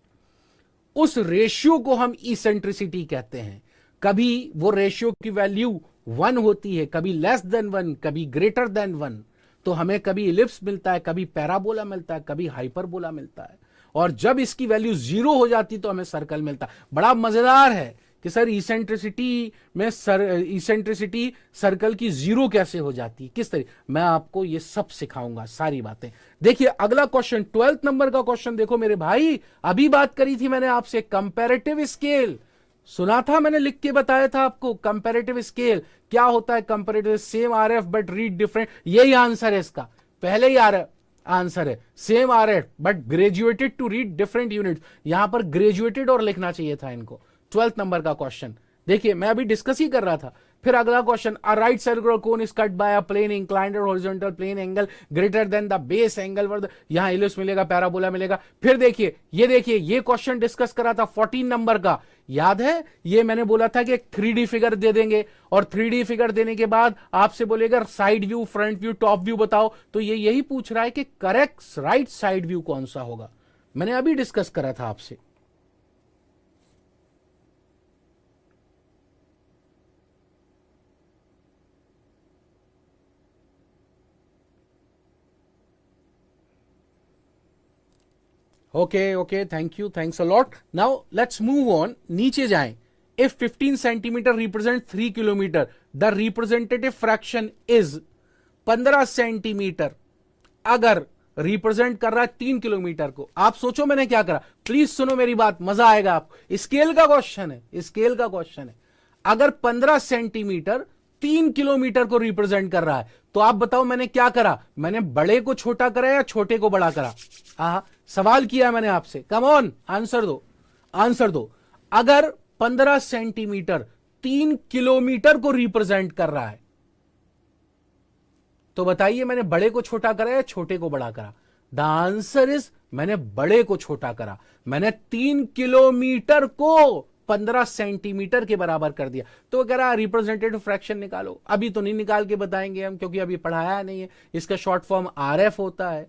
A: उस रेशियो को हम इसेंट्रिसिटी कहते हैं। कभी वो रेशियो की वैल्यू 1 होती है, कभी लेस देन 1, कभी ग्रेटर देन 1। तो हमें कभी इलिप्स मिलता है, कभी पैराबोला मिलता है, कभी हाइपरबोला मिलता है। और जब इसकी वैल्यू 0 हो जाती तो हमें सर्कल मिलता है। बड़ा मजेदार है कि सर इसेंट्रिसिटी में इसेंट्रिसिटी सर्कल की 0 कैसे हो जाती है, किस तरीके, मैं आपको ये सब सिखाऊंगा सारी बातें। देखिए अगला क्वेश्चन 12th नंबर का क्वेश्चन देखो मेरे भाई। अभी बात करी थी मैंने आपसे कंपैरेटिव स्केल, सुना था मैंने, लिख के बताया था आपको कंपैरेटिव स्केल क्या होता है। Comparative same RF but read different, यही आंसर है इसका, पहले ही आंसर है same RF but graduated to read different units. यहां पर ग्रेजुएटेड और लिखना चाहिए था इनको। 12th नंबर का क्वेश्चन देखिए, मैं अभी डिस्कस ही कर रहा था। फिर अगला question, a right circular cone is cut by a plane inclined और horizontal plane angle greater than the base angle for the, यहां इलिप्स मिलेगा, पैराबोला मिलेगा। फिर देखिए ये क्वेश्चन डिस्कस करा था 14 नंबर का, याद है? ये मैंने बोला था कि एक 3D फिगर दे देंगे और 3D फिगर देने के बाद आपसे बोलेगा side view, front view, top view बताओ। तो ये यही पूछ रहा है कि करेक्ट राइट साइड व्यू कौन सा होगा। मैंने अभी डिस्कस करा था आपसे। Okay, thank you, thanks a lot. Now let's move on, नीचे जाएं। If 15 centimetre represent 3 kilometre, the representative fraction is 15 centimetre अगर रिप्रेजेंट कर रहा है 3 किलोमीटर को। आप सोचो मैंने क्या करा, प्लीज सुनो मेरी बात, मजा आएगा आपको। स्केल का क्वेश्चन है, स्केल का क्वेश्चन है। अगर 15 सेंटीमीटर 3 किलोमीटर को रिप्रेजेंट कर रहा है तो आप बताओ मैंने क्या करा, मैंने बड़े को छोटा करा या छोटे को बड़ा करा? सवाल किया मैंने आपसे, कम ऑन आंसर दो, आंसर दो। अगर 15 सेंटीमीटर 3 किलोमीटर को रिप्रेजेंट कर रहा है तो बताइए मैंने बड़े को छोटा करा या छोटे को बड़ा करा? द आंसर इज मैंने बड़े को छोटा करा। मैंने 3 किलोमीटर को 15 सेंटीमीटर के बराबर कर दिया। तो कह रहा रिप्रेजेंटेटिव फ्रैक्शन निकालो। अभी तो नहीं निकाल के बताएंगे हम, क्योंकि अभी पढ़ाया नहीं है। इसका शॉर्ट फॉर्म आरएफ होता है।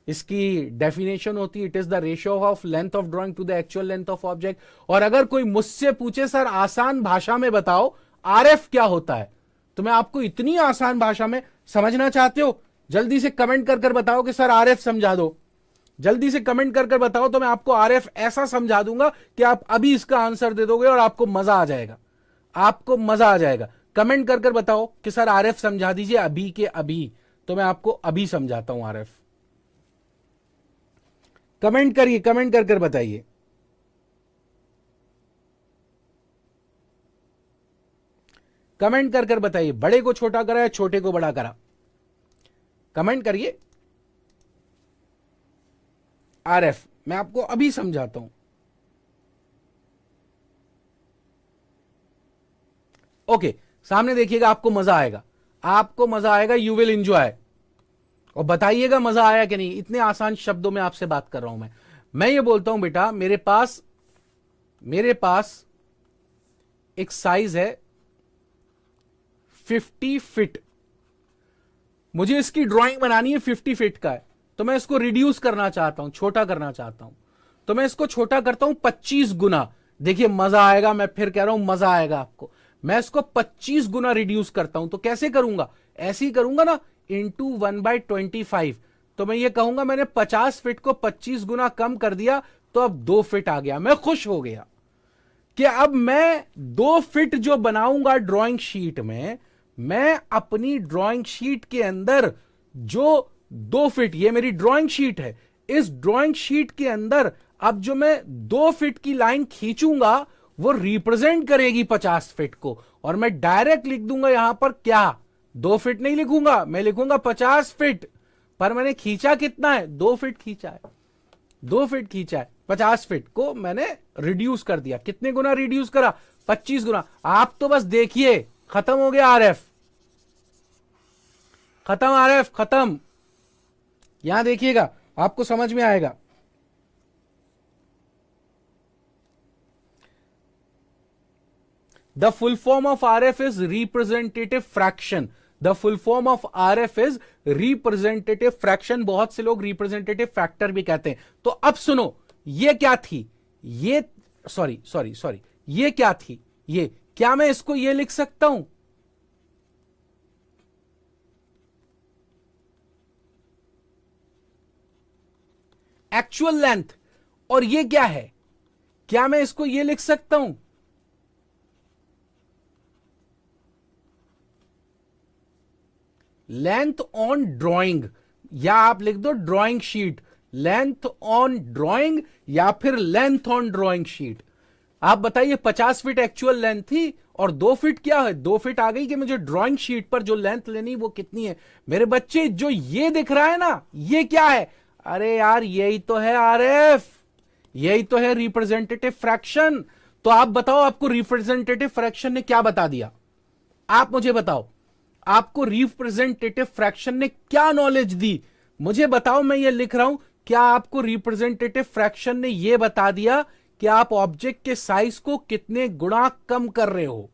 A: इसकी डेफिनेशन होती है, it is the ratio of length of drawing to the actual length of object. और अगर कोई मुझसे पूछे सर आसान भाषा में बताओ आरएफ क्या होता है, तो मैं आपको इतनी आसान भाषा में, समझना चाहते हो जल्दी से कमेंट कर कर बताओ कि सर आरएफ समझा दो। जल्दी से कमेंट कर कर बताओ तो मैं आपको आरएफ ऐसा समझा दूंगा कि आप अभी इसका आंसर दे दोगे और आपको मजा आ जाएगा, आपको मजा आ जाएगा। कमेंट कर कर बताओ कि सर आरएफ समझा दीजिए अभी के अभी, तो मैं आपको अभी समझाता हूं आरएफ। कमेंट करिए, कमेंट कर कर बताइए। कमेंट कर कर बताइए, बड़े को छोटा करा या छोटे को बड़ा करा? कमेंट करिए। आरएफ मैं आपको अभी समझाता हूं। ओके, सामने देखिएगा, आपको मजा आएगा, आपको मजा आएगा, यू विल एंजॉय। और बताइएगा मजा आया कि नहीं। इतने आसान शब्दों में आपसे बात कर रहा हूं मैं ये बोलता हूं बेटा, मेरे पास एक साइज है 50 फीट। मुझे इसकी ड्राइंग बनानी है 50 फीट का है, तो मैं इसको रिड्यूस करना चाहता हूं, छोटा करना चाहता हूं। तो मैं इसको छोटा करता हूं 25 गुना। देखिए मजा आएगा, मैं फिर कह रहा हूं मजा आएगा आपको। मैं इसको 25 गुना रिड्यूस करता हूं, तो कैसे करूंगा? ऐसे ही करूंगा ना, इंटू 1/25। तो मैं ये कहूंगा मैंने 50 फीट को 25 गुना कम कर दिया, तो अब 2 फीट आ गया। मैं खुश हो गया कि अब मैं 2 फीट जो बनाऊंगा ड्राइंग शीट में, मैं अपनी ड्राइंग शीट के अंदर जो 2 फीट, ये मेरी ड्राइंग शीट है, इस ड्राइंग शीट के अंदर अब जो मैं 2 फीट की लाइन खींचूंगा वो रिप्रेजेंट करेगी 50 फीट को। और मैं डायरेक्ट लिख दूंगा यहां पर क्या, 2 फीट नहीं लिखूंगा, मैं लिखूंगा 50 फीट। पर मैंने खींचा कितना है? 2 फीट खींचा है, 2 फीट खींचा है। 50 फीट को मैंने रिड्यूस कर दिया। कितने गुना रिड्यूस करा? 25 गुना। आप तो बस देखिए, खत्म हो गया आरएफ, खत्म आरएफ, खत्म। यहां देखिएगा, आपको समझ में आएगा। The full form of RF is representative fraction. The full form of RF is representative fraction. बहुत से लोग representative factor भी कहते हैं। तो अब सुनो, ये क्या थी? ये सॉरी, ये क्या थी? ये क्या मैं इसको ये लिख सकता हूं? एक्चुअल लेंथ, और ये क्या है? क्या मैं इसको ये लिख सकता हूं? लेंथ ऑन ड्राइंग, या आप लिख दो drawing sheet, length on drawing या फिर लेंथ ऑन ड्राइंग शीट। आप बताइए 50 फीट एक्चुअल लेंथ थी और 2 फीट क्या है, 2 फीट आ गई कि मुझे ड्राइंग शीट पर जो लेंथ लेनी वो कितनी है। मेरे बच्चे जो ये दिख रहा है ना, ये क्या है? अरे यार यही तो है आरएफ, यही तो है रिप्रेजेंटेटिव फ्रैक्शन। तो आप बताओ, आपको रिप्रेजेंटेटिव फ्रैक्शन ने क्या बता दिया? आप मुझे बताओ, आपको रिप्रेजेंटेटिव फ्रैक्शन ने क्या नॉलेज दी? मुझे बताओ, मैं ये लिख रहा हूं, क्या आपको रिप्रेजेंटेटिव फ्रैक्शन ने यह बता दिया कि आप ऑब्जेक्ट के साइज को कितने गुना कम कर रहे हो?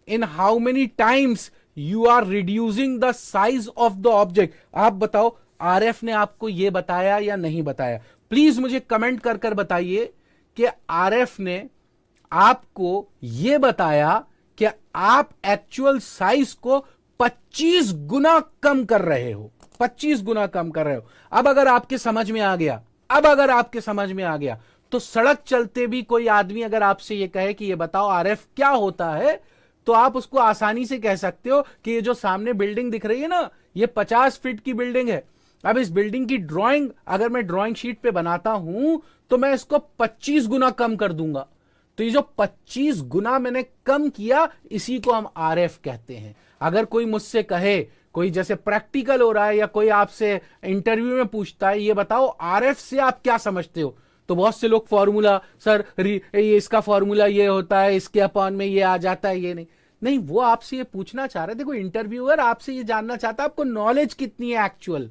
A: In how many times you are reducing the size of the object? आप बताओ, आरएफ ने आपको यह बताया या नहीं बताया? प्लीज मुझे कमेंट कर कर बताइए कि आरएफ ने आपको यह बताया कि आप एक्चुअल साइज को 25 गुना कम कर रहे हो, 25 गुना कम कर रहे हो। अब अगर आपके समझ में आ गया, अब अगर आपके समझ में आ गया, तो सड़क चलते भी कोई आदमी अगर आपसे ये कहे कि ये बताओ आरएफ क्या होता है, तो आप उसको आसानी से कह सकते हो कि ये जो सामने बिल्डिंग दिख रही है ना, ये 50 फीट की बिल्डिंग है। अब इस बिल्डिंग की ड्राइंग अगर मैं ड्राइंग शीट पे बनाता हूं तो मैं इसको 25 गुना कम कर दूंगा। तो ये जो 25 गुना मैंने कम किया, इसी को हम आरएफ कहते हैं। अगर कोई मुझसे कहे, कोई जैसे प्रैक्टिकल हो रहा है या कोई आपसे इंटरव्यू में पूछता है, ये बताओ आरएफ से आप क्या समझते हो, तो बहुत से लोग फॉर्मूला, सर ये इसका फॉर्मूला ये होता है, इसके अपॉन में ये आ जाता है, ये नहीं, वो आपसे ये पूछना चाह रहे थे, कोई इंटरव्यूअर आपसे ये जानना चाहता है आपको नॉलेज कितनी है एक्चुअल।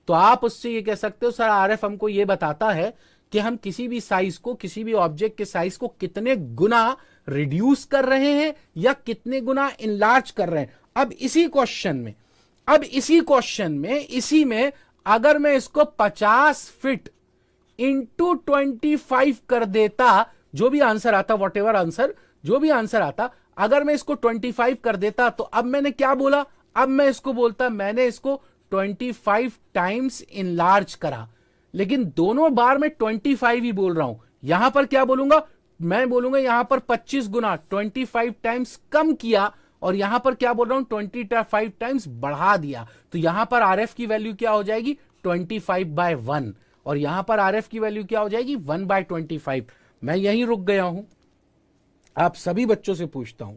A: तो आप उससे ये कह सकते हो, सर आरएफ हमको ये बताता है कि हम किसी भी साइज को, किसी भी ऑब्जेक्ट के साइज को कितने गुना रिड्यूस कर रहे हैं या कितने गुना इनलार्ज कर रहे हैं। अब इसी क्वेश्चन में इसी में अगर मैं इसको 50 फीट इंटू 25 कर देता, जो भी आंसर आता, वॉट एवर आंसर, जो भी आंसर आता, अगर मैं इसको 25 कर देता, तो अब मैंने क्या बोला? अब मैं इसको बोलता, मैंने इसको 25 टाइम्स इनलार्ज करा। लेकिन दोनों बार मैं 25 ही बोल रहा हूं। यहां पर क्या बोलूंगा? मैं बोलूंगा यहां पर 25 गुना 25 टाइम्स कम किया, और यहां पर क्या बोल रहा हूं? 25 टाइम्स बढ़ा दिया। तो यहां पर आरएफ की वैल्यू क्या हो जाएगी? 25/1, और यहां पर आरएफ की वैल्यू क्या हो जाएगी? 1/25। मैं यहीं रुक गया हूं, आप सभी बच्चों से पूछता हूं,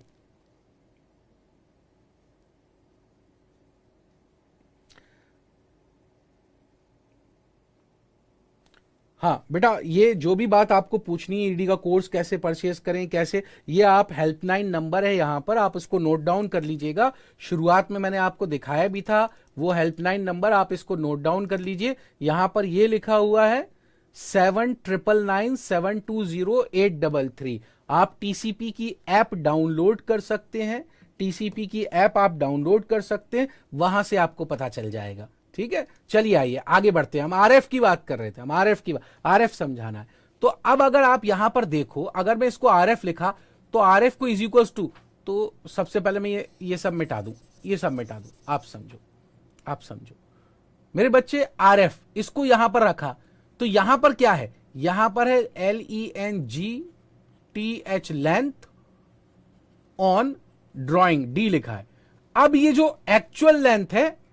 A: हाँ बेटा, ये जो भी बात आपको पूछनी है, ईडी का कोर्स कैसे परचेज करें, कैसे, ये आप हेल्पलाइन नंबर है यहां पर, आप उसको नोट डाउन कर लीजिएगा। शुरुआत में मैंने आपको दिखाया भी था वो हेल्पलाइन नंबर, आप इसको नोट डाउन कर लीजिए। यहां पर ये लिखा हुआ है 7999720833। आप टीसीपी की ऐप डाउनलोड कर सकते हैं, टीसीपी की ऐप आप डाउनलोड कर सकते हैं, वहां से आपको पता चल जाएगा। ठीक है, चलिए आइए आगे बढ़ते हैं। हम आरएफ की बात कर रहे थे, हम आरएफ समझाना है। तो अब अगर आप यहां पर देखो, अगर मैं इसको आरएफ लिखा तो आरएफ को इज इक्वल्स टू, तो सबसे पहले मैं ये सब मिटा दूं, ये सब मिटा दूं, आप समझो मेरे बच्चे। आरएफ इसको यहां पर रखा, तो यहां पर क्या है? यहां पर है LENGTH, length on drawing, D लिखा है। अब ये जो एक्चुअल लेंथ है,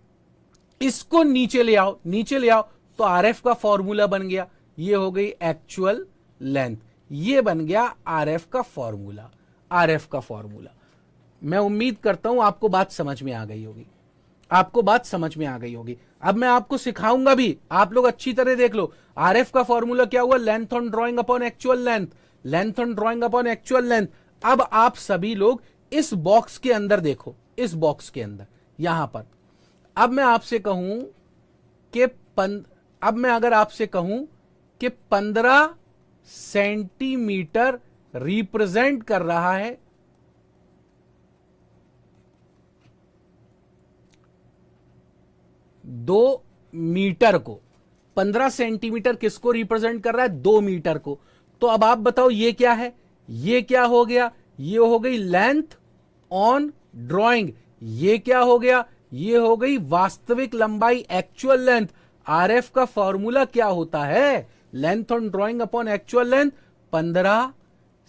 A: इसको नीचे ले आओ, नीचे ले आओ, तो आरएफ का फॉर्मूला बन गया, ये हो गई एक्चुअल लेंथ, ये बन गया आरएफ का फॉर्मूला, आरएफ का फॉर्मूला। मैं उम्मीद करता हूं आपको बात समझ में आ गई होगी, आपको बात समझ में आ गई होगी। अब मैं आपको सिखाऊंगा भी, आप लोग अच्छी तरह देख लो। आरएफ का फॉर्मूला क्या हुआ? Length on drawing upon actual length, length on drawing upon actual length. अब आप सभी लोग इस बॉक्स के अंदर देखो, इस बॉक्स के अंदर यहां पर, अब मैं आपसे कहूं कि अब मैं अगर आपसे कहूं कि 15 सेंटीमीटर रिप्रेजेंट कर रहा है 2 मीटर को, 15 सेंटीमीटर किसको रिप्रेजेंट कर रहा है? 2 मीटर को। तो अब आप बताओ ये क्या है? ये क्या हो गया? ये हो गई लेंथ ऑन ड्राइंग। ये क्या हो गया? ये हो गई वास्तविक लंबाई, एक्चुअल लेंथ। आरएफ का फॉर्मूला क्या होता है? Length on drawing upon actual length 15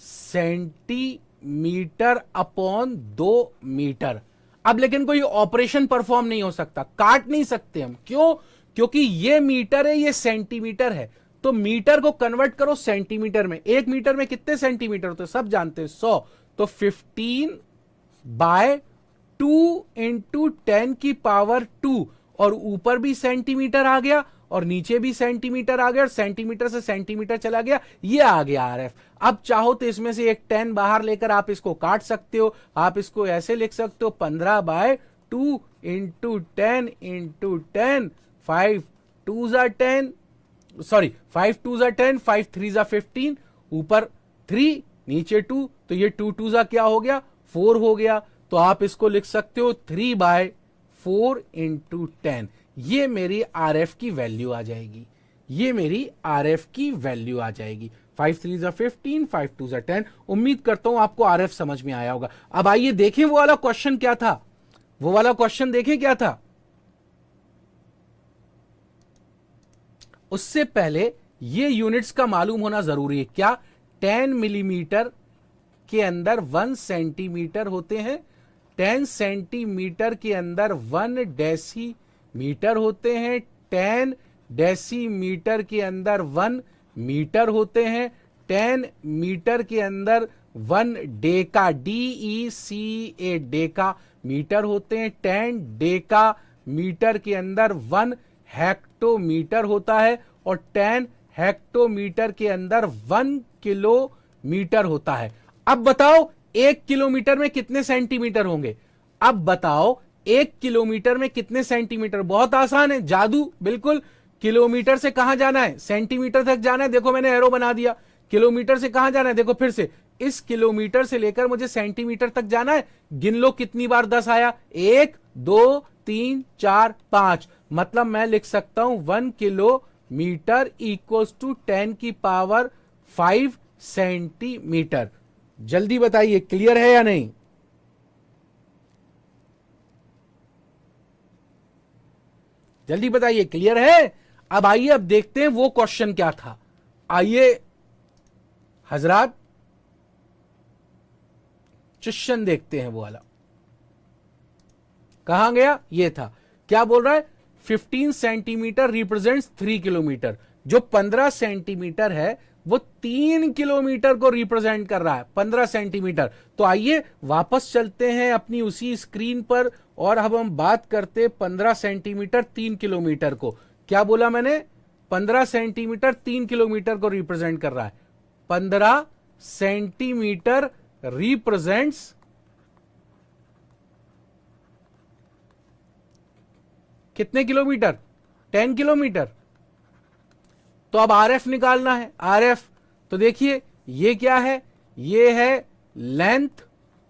A: centimetre upon 2 metre. अब लेकिन कोई ऑपरेशन परफॉर्म नहीं हो सकता, काट नहीं सकते हम, क्यों? क्योंकि ये मीटर है, ये सेंटीमीटर है, तो मीटर को कन्वर्ट करो सेंटीमीटर में। 1 मीटर में कितने सेंटीमीटर होते हैं सब जानते हैं, 100। तो 15/2 इंटू 10 की पावर 2, और ऊपर भी सेंटीमीटर आ गया और नीचे भी सेंटीमीटर आ गया, और सेंटीमीटर से सेंटीमीटर चला गया, ये आ गया आरएफ। अब चाहो तो इसमें से एक 10 बाहर लेकर आप इसको काट सकते हो, आप इसको ऐसे लिख सकते हो 15/2 इंटू 10 इंटू 10, 5 2 10, सॉरी 5 2 10, 5 3 15, ऊपर 3 नीचे 2, तो ये 2 2 क्या हो गया, 4 हो गया। तो आप इसको लिख सकते हो 3/4 इंटू 10। ये मेरी आरएफ की वैल्यू आ जाएगी, ये मेरी आरएफ की वैल्यू आ जाएगी। 5 3 15, 5 2 10। उम्मीद करता हूं आपको आरएफ समझ में आया होगा। अब आइए देखें वो वाला क्वेश्चन क्या था, वो वाला क्वेश्चन देखें क्या था। उससे पहले ये यूनिट्स का मालूम होना जरूरी है। क्या 10 मिलीमीटर के अंदर 1 सेंटीमीटर होते हैं, 10 सेंटीमीटर के अंदर 1 डेसीमीटर होते हैं, 10 डेसीमीटर के अंदर 1 मीटर होते हैं, 10 मीटर के अंदर 1 डेका DECA डेका मीटर होते हैं, 10 डेका मीटर के अंदर 1 हेक्टोमीटर होता है, और 10 हेक्टोमीटर के अंदर 1 किलोमीटर होता है। अब बताओ 1 किलोमीटर में कितने सेंटीमीटर होंगे? अब बताओ 1 किलोमीटर में कितने सेंटीमीटर? बहुत आसान है, जादू, बिल्कुल। किलोमीटर से कहां जाना है? सेंटीमीटर तक जाना है। देखो मैंने एरो बना दिया। किलोमीटर से कहां जाना है? देखो फिर से, इस किलोमीटर से लेकर मुझे सेंटीमीटर तक जाना है। गिन लो कितनी बार 10 आया, 1 2 3 4 5। मतलब मैं लिख सकता हूं 1 किलोमीटर इक्वल्स टू 10 की पावर 5 सेंटीमीटर। जल्दी बताइए क्लियर है या नहीं? जल्दी बताइए क्लियर है? अब आइए अब देखते हैं वो क्वेश्चन क्या था। आइए हजरात क्वेश्चन देखते हैं, वो वाला कहां गया, ये था। क्या बोल रहा है? 15 सेंटीमीटर रिप्रेजेंट्स 3 किलोमीटर। जो 15 सेंटीमीटर है वो 3 किलोमीटर को रिप्रेजेंट कर रहा है, 15 सेंटीमीटर। तो आइए वापस चलते हैं अपनी उसी स्क्रीन पर, और अब हम बात करते 15 सेंटीमीटर 3 किलोमीटर को। क्या बोला मैंने? 15 सेंटीमीटर 3 किलोमीटर को रिप्रेजेंट कर रहा है। 15 सेंटीमीटर रिप्रेजेंट्स कितने किलोमीटर? 10 किलोमीटर। तो अब आरएफ निकालना है। आरएफ तो देखिए ये क्या है, ये है लेंथ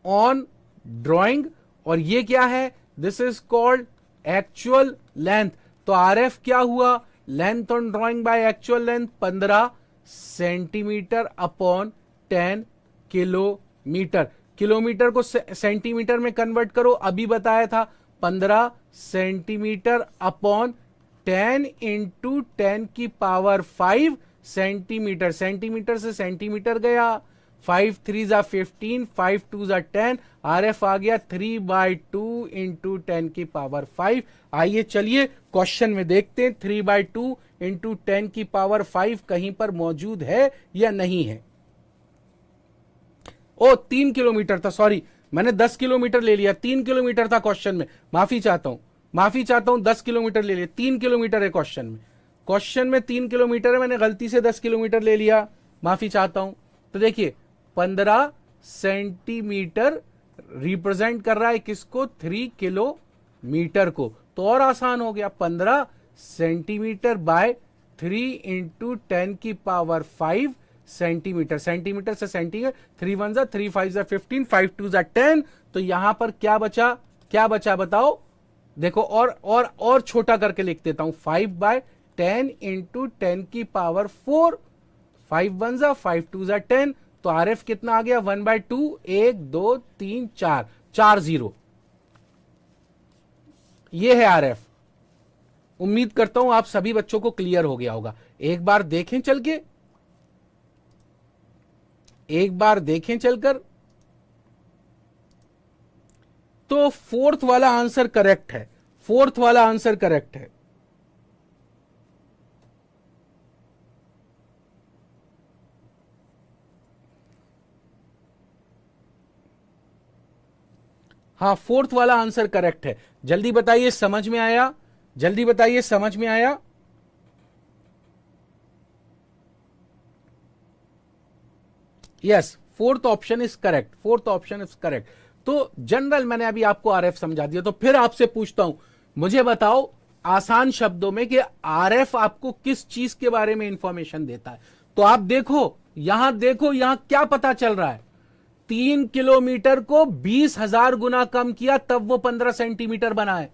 A: ऑन ड्राइंग, और ये क्या है? This is called actual length. तो आरएफ क्या हुआ? Length on drawing by actual length 15 centimetre upon 10 kilometre. Kilometre को सेंटीमीटर में कन्वर्ट करो, अभी बताया था। 15 सेंटीमीटर अपॉन 10 इंटू 10 की पावर 5 सेंटीमीटर। सेंटीमीटर से सेंटीमीटर गया, 5 3 15, 5 2 10। आरएफ आ गया 3/2 इंटू 10 की पावर 5। आइए चलिए क्वेश्चन में देखते हैं 3/2 इंटू 10 की पावर 5 कहीं पर मौजूद है या नहीं है। ओ 3 किलोमीटर था, सॉरी मैंने 10 किलोमीटर ले लिया, 3 किलोमीटर था क्वेश्चन में, माफी चाहता हूं, 10 किलोमीटर ले लिया, 3 किलोमीटर है क्वेश्चन में। क्वेश्चन में 3 किलोमीटर है, मैंने गलती से 10 किलोमीटर ले लिया, माफी चाहता हूं। तो देखिए 15 सेंटीमीटर रिप्रेजेंट कर रहा है किसको? 3 किलोमीटर को। तो और आसान हो गया, 15 सेंटीमीटर बाय 3 इंटू 10 की पावर 5 सेंटीमीटर। सेंटीमीटर से सेंटीमीटर, 3 1 3 5 15, 5 2 10। तो यहां पर क्या बचा? क्या बचा बताओ? देखो और छोटा करके लिख देता हूं, 5/10 इंटू 10 की पावर 4, 5 1 5 2 10। तो आरएफ कितना आ गया? 1/2, 1 2 3 4, 4 0। ये है आरएफ। उम्मीद करता हूं आप सभी बच्चों को क्लियर हो गया होगा। एक बार देखें चल के, एक बार देखें चलकर, तो फोर्थ वाला आंसर करेक्ट है, फोर्थ वाला आंसर करेक्ट है। हाँ, फोर्थ वाला आंसर करेक्ट है। जल्दी बताइए समझ में आया, जल्दी बताइए समझ में आया। Yes, fourth option is correct, fourth option is correct. तो जनरल मैंने अभी आपको आरएफ समझा दिया, तो फिर आपसे पूछता हूं, मुझे बताओ आसान शब्दों में कि आरएफ आपको किस चीज के बारे में इंफॉर्मेशन देता है। तो आप देखो देखो यहां क्या पता चल रहा है, 3 किलोमीटर को 20,000 गुना कम किया तब वो 15 सेंटीमीटर बना है।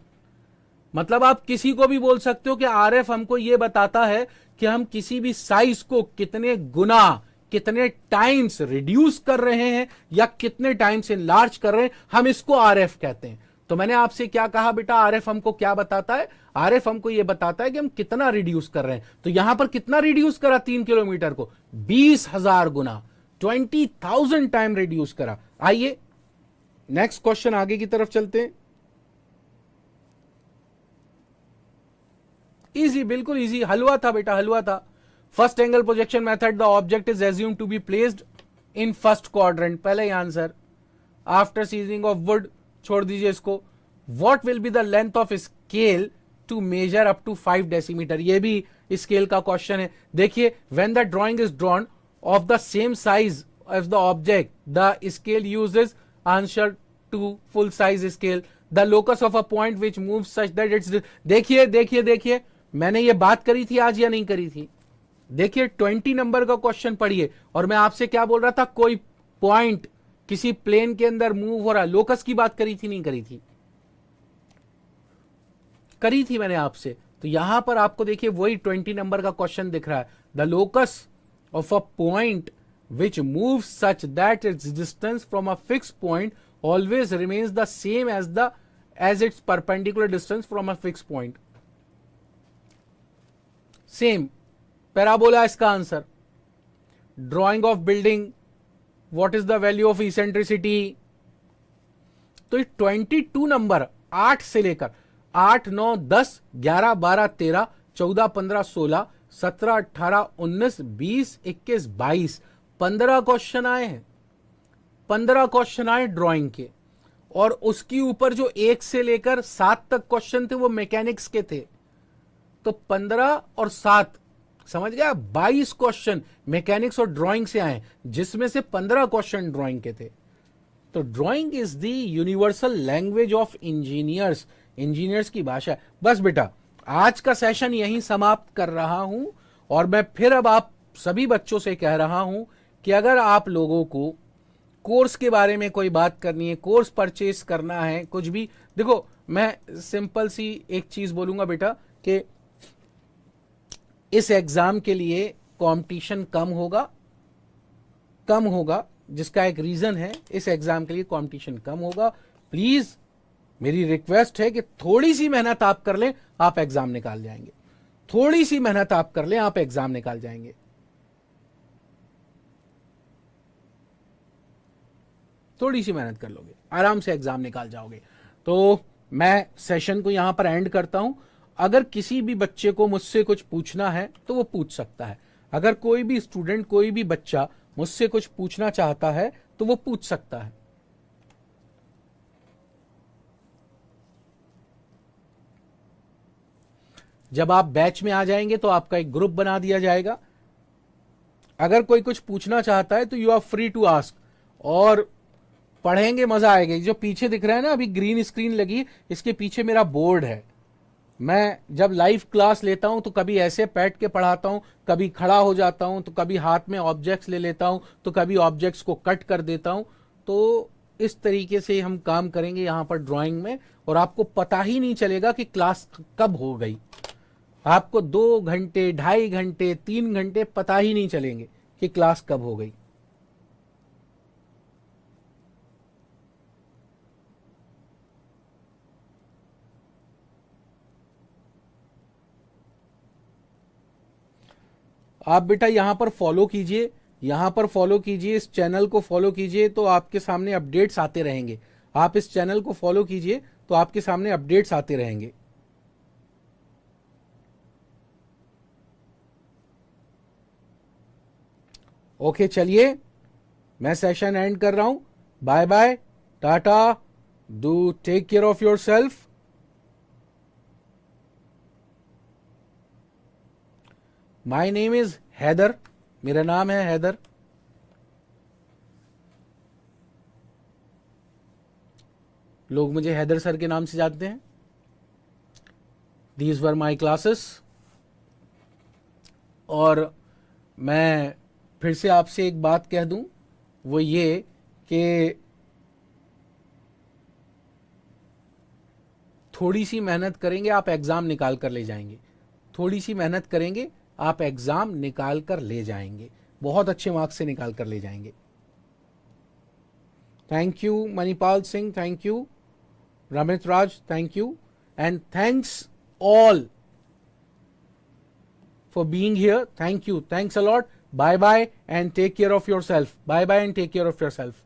A: मतलब आप किसी को भी बोल सकते हो कि आरएफ हमको यह बताता है कि हम किसी भी साइज को कितने गुना, कितने टाइम्स रिड्यूस कर रहे हैं या कितने टाइम्स इनलार्ज कर रहे हैं, हम इसको आरएफ कहते हैं। तो मैंने आपसे क्या कहा बेटा, आरएफ हमको क्या बताता है, आरएफ हमको यह बताता है कि हम कितना रिड्यूस कर रहे हैं। तो यहां पर कितना रिड्यूस करा 3 किलोमीटर को, 20,000 गुना, 20,000 टाइम रिड्यूस करा। आइए नेक्स्ट क्वेश्चन आगे की तरफ चलते हैं। इजी, बिल्कुल इजी, हलवा था बेटा, हलवा था। First angle projection method, the object is assume to be placed in first quadrant, पहले ही answer. After seasoning of wood, छोड़ दीजिए इसको। What will be the length of scale to measure up to 5 decimetre, ये भी scale का question है। देखिए, when the drawing is drawn of the same size as the object, the scale uses answer to full size scale. The locus of a point which move such that it's, देखिए देखिए देखिए, मैंने ये बात करी थी आज या नहीं करी थी। देखिए 20 नंबर का क्वेश्चन पढ़िए, और मैं आपसे क्या बोल रहा था, कोई पॉइंट किसी प्लेन के अंदर मूव हो रहा है, लोकस की बात करी थी नहीं करी थी, करी थी मैंने आपसे। तो यहां पर आपको देखिए वही 20 नंबर का क्वेश्चन दिख रहा है, the locus of a point which move such that its distance from a fix point always remains the same as its perpendicular distance from a fix point. Same parabola इसका आंसर। Drawing of building, what is the value of eccentricity. तो 22 number, 8 से लेकर 8, 9, 10, 11, 12, 13, 14, 15, 16, 17, 18, 19, 20, 21, 22, 15 question आए हैं, 15 question आए drawing के। और उसके ऊपर जो 1 से लेकर 7 तक क्वेश्चन थे वो मैकेनिक्स के थे। तो 15 और 7, समझ गया, 22 क्वेश्चन मैकेनिक्स और ड्राइंग से आए, जिसमें से 15 क्वेश्चन ड्राइंग के थे। तो drawing is the universal language of engineers, engineers की भाषा है। बस बेटा, आज का सेशन यहीं समाप्त कर रहा हूं, और मैं फिर अब आप सभी बच्चों से कह रहा हूं कि अगर आप लोगों को कोर्स के बारे में कोई बात करनी है, कोर्स परचेस करना है, कुछ भी, देखो मैं सिंपल सी एक चीज बोलूंगा बेटा कि इस एग्जाम के लिए कंपटीशन कम होगा, कम होगा, जिसका एक रीजन है, इस एग्जाम के लिए कंपटीशन कम होगा। प्लीज मेरी रिक्वेस्ट है कि थोड़ी सी मेहनत आप कर लें, आप एग्जाम निकाल जाएंगे। थोड़ी सी मेहनत आप कर लें, आप एग्जाम निकाल जाएंगे। थोड़ी सी मेहनत कर लोगे, आराम से एग्जाम निकाल जाओगे। तो मैं सेशन को यहां पर एंड करता हूं। अगर किसी भी बच्चे को मुझसे कुछ पूछना है तो वो पूछ सकता है। अगर कोई भी स्टूडेंट, कोई भी बच्चा मुझसे कुछ पूछना चाहता है तो वो पूछ सकता है। जब आप बैच में आ जाएंगे तो आपका एक ग्रुप बना दिया जाएगा। अगर कोई कुछ पूछना चाहता है तो you are free to ask, और पढ़ेंगे, मजा आएगा। जो पीछे दिख रहा है ना, अभी ग्रीन स्क्रीन लगी, इसके पीछे मेरा बोर्ड है। मैं जब लाइव क्लास लेता हूं तो कभी ऐसे बैठ के पढ़ाता हूं, कभी खड़ा हो जाता हूं, तो कभी हाथ में ऑब्जेक्ट्स ले लेता हूं, तो कभी ऑब्जेक्ट्स को कट कर देता हूं। तो इस तरीके से हम काम करेंगे यहां पर ड्राइंग में, और आपको पता ही नहीं चलेगा कि क्लास कब हो गई। आपको 2 घंटे, 2.5 घंटे, 3 घंटे पता ही नहीं चलेंगे कि क्लास कब हो गई। आप बेटा यहाँ पर फॉलो कीजिए, यहाँ पर फॉलो कीजिए, इस चैनल को फॉलो कीजिए तो आपके सामने अपडेट्स आते रहेंगे। आप इस चैनल को फॉलो कीजिए तो आपके सामने अपडेट्स आते रहेंगे। ओके चलिए, मैं सेशन एंड कर रहा हूं। Bye bye, tata, do take care of yourself. My name is Haider, मेरा नाम है हैदर। लोग मुझे हैदर सर के नाम से जानते हैं। These were my classes. और मैं फिर से आपसे एक बात कह दूं, वो ये कि थोड़ी सी मेहनत करेंगे आप एग्ज़ाम निकाल कर ले जाएंगे। थोड़ी सी मेहनत करेंगे आप एग्ज़ाम निकाल कर ले जाएंगे, बहुत अच्छे मार्क्स से निकाल कर ले जाएंगे। Thank you Manipal Singh, thank you Ramit Raj, thank you, and thanks all for being here. Thank you. Thanks a lot. Bye bye and take care of yourself. Bye bye and take care of yourself.